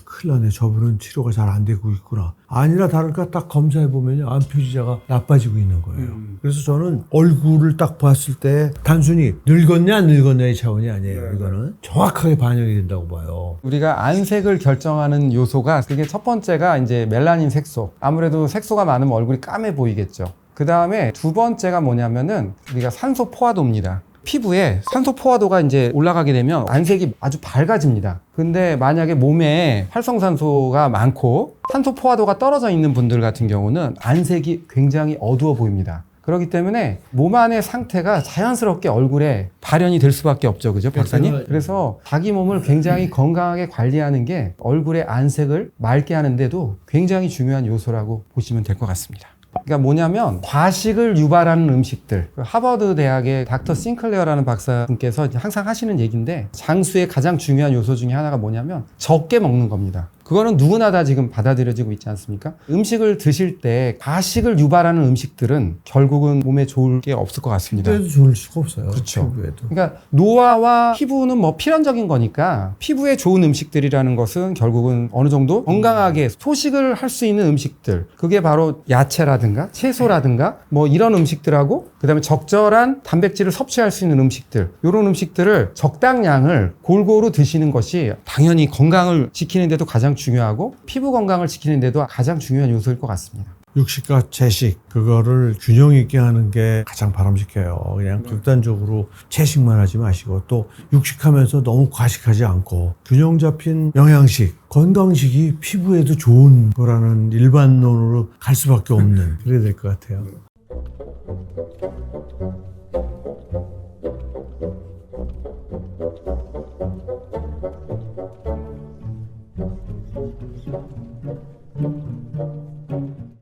큰일 나네. 저분은 치료가 잘 안 되고 있구나. 아니나 다를까 딱 검사해보면 암 표지자가 나빠지고 있는 거예요. 그래서 저는 얼굴을 딱 봤을 때 단순히 늙었냐 안 늙었냐의 차원이 아니에요. 이거는 정확하게 반영이 된다고 봐요. 우리가 안색을 결정하는 요소가 그게 첫 번째가 이제 멜라닌 색소. 아무래도 색소가 많으면 얼굴이 까매 보이겠죠. 그 다음에 두 번째가 뭐냐면은 우리가 산소 포화도입니다. 피부에 산소 포화도가 이제 올라가게 되면 안색이 아주 밝아집니다. 근데 만약에 몸에 활성산소가 많고 산소 포화도가 떨어져 있는 분들 같은 경우는 안색이 굉장히 어두워 보입니다. 그렇기 때문에 몸 안의 상태가 자연스럽게 얼굴에 발현이 될 수밖에 없죠. 그죠, 박사님? 그래서 자기 몸을 굉장히 건강하게 관리하는 게 얼굴의 안색을 맑게 하는데도 굉장히 중요한 요소라고 보시면 될 것 같습니다. 그러니까 뭐냐면 과식을 유발하는 음식들. 하버드 대학의 닥터 싱클레어라는 박사님께서 항상 하시는 얘기인데 장수의 가장 중요한 요소 중에 하나가 뭐냐면 적게 먹는 겁니다. 그거는 누구나 다 지금 받아들여지고 있지 않습니까? 음식을 드실 때 과식을 유발하는 음식들은 결국은 몸에 좋을 게 없을 것 같습니다. 그래도 좋을 수가 없어요. 그렇죠. 피부에도. 그러니까 노화와 피부는 뭐 필연적인 거니까 피부에 좋은 음식들이라는 것은 결국은 어느 정도 건강하게 소식을 할 수 있는 음식들, 그게 바로 야채라든가 채소라든가 뭐 이런 음식들하고 그다음에 적절한 단백질을 섭취할 수 있는 음식들, 이런 음식들을 적당량을 골고루 드시는 것이 당연히 건강을 지키는 데도 가장 중요하고 피부 건강을 지키는 데도 가장 중요한 요소일 것 같습니다. 육식과 채식 그거를 균형 있게 하는 게 가장 바람직해요. 그냥 극단적으로 채식만 하지 마시고 또 육식하면서 너무 과식하지 않고 균형 잡힌 영양식, 건강식이 피부에도 좋은 거라는 일반론으로 갈 수밖에 없는 그래야 될 것 같아요.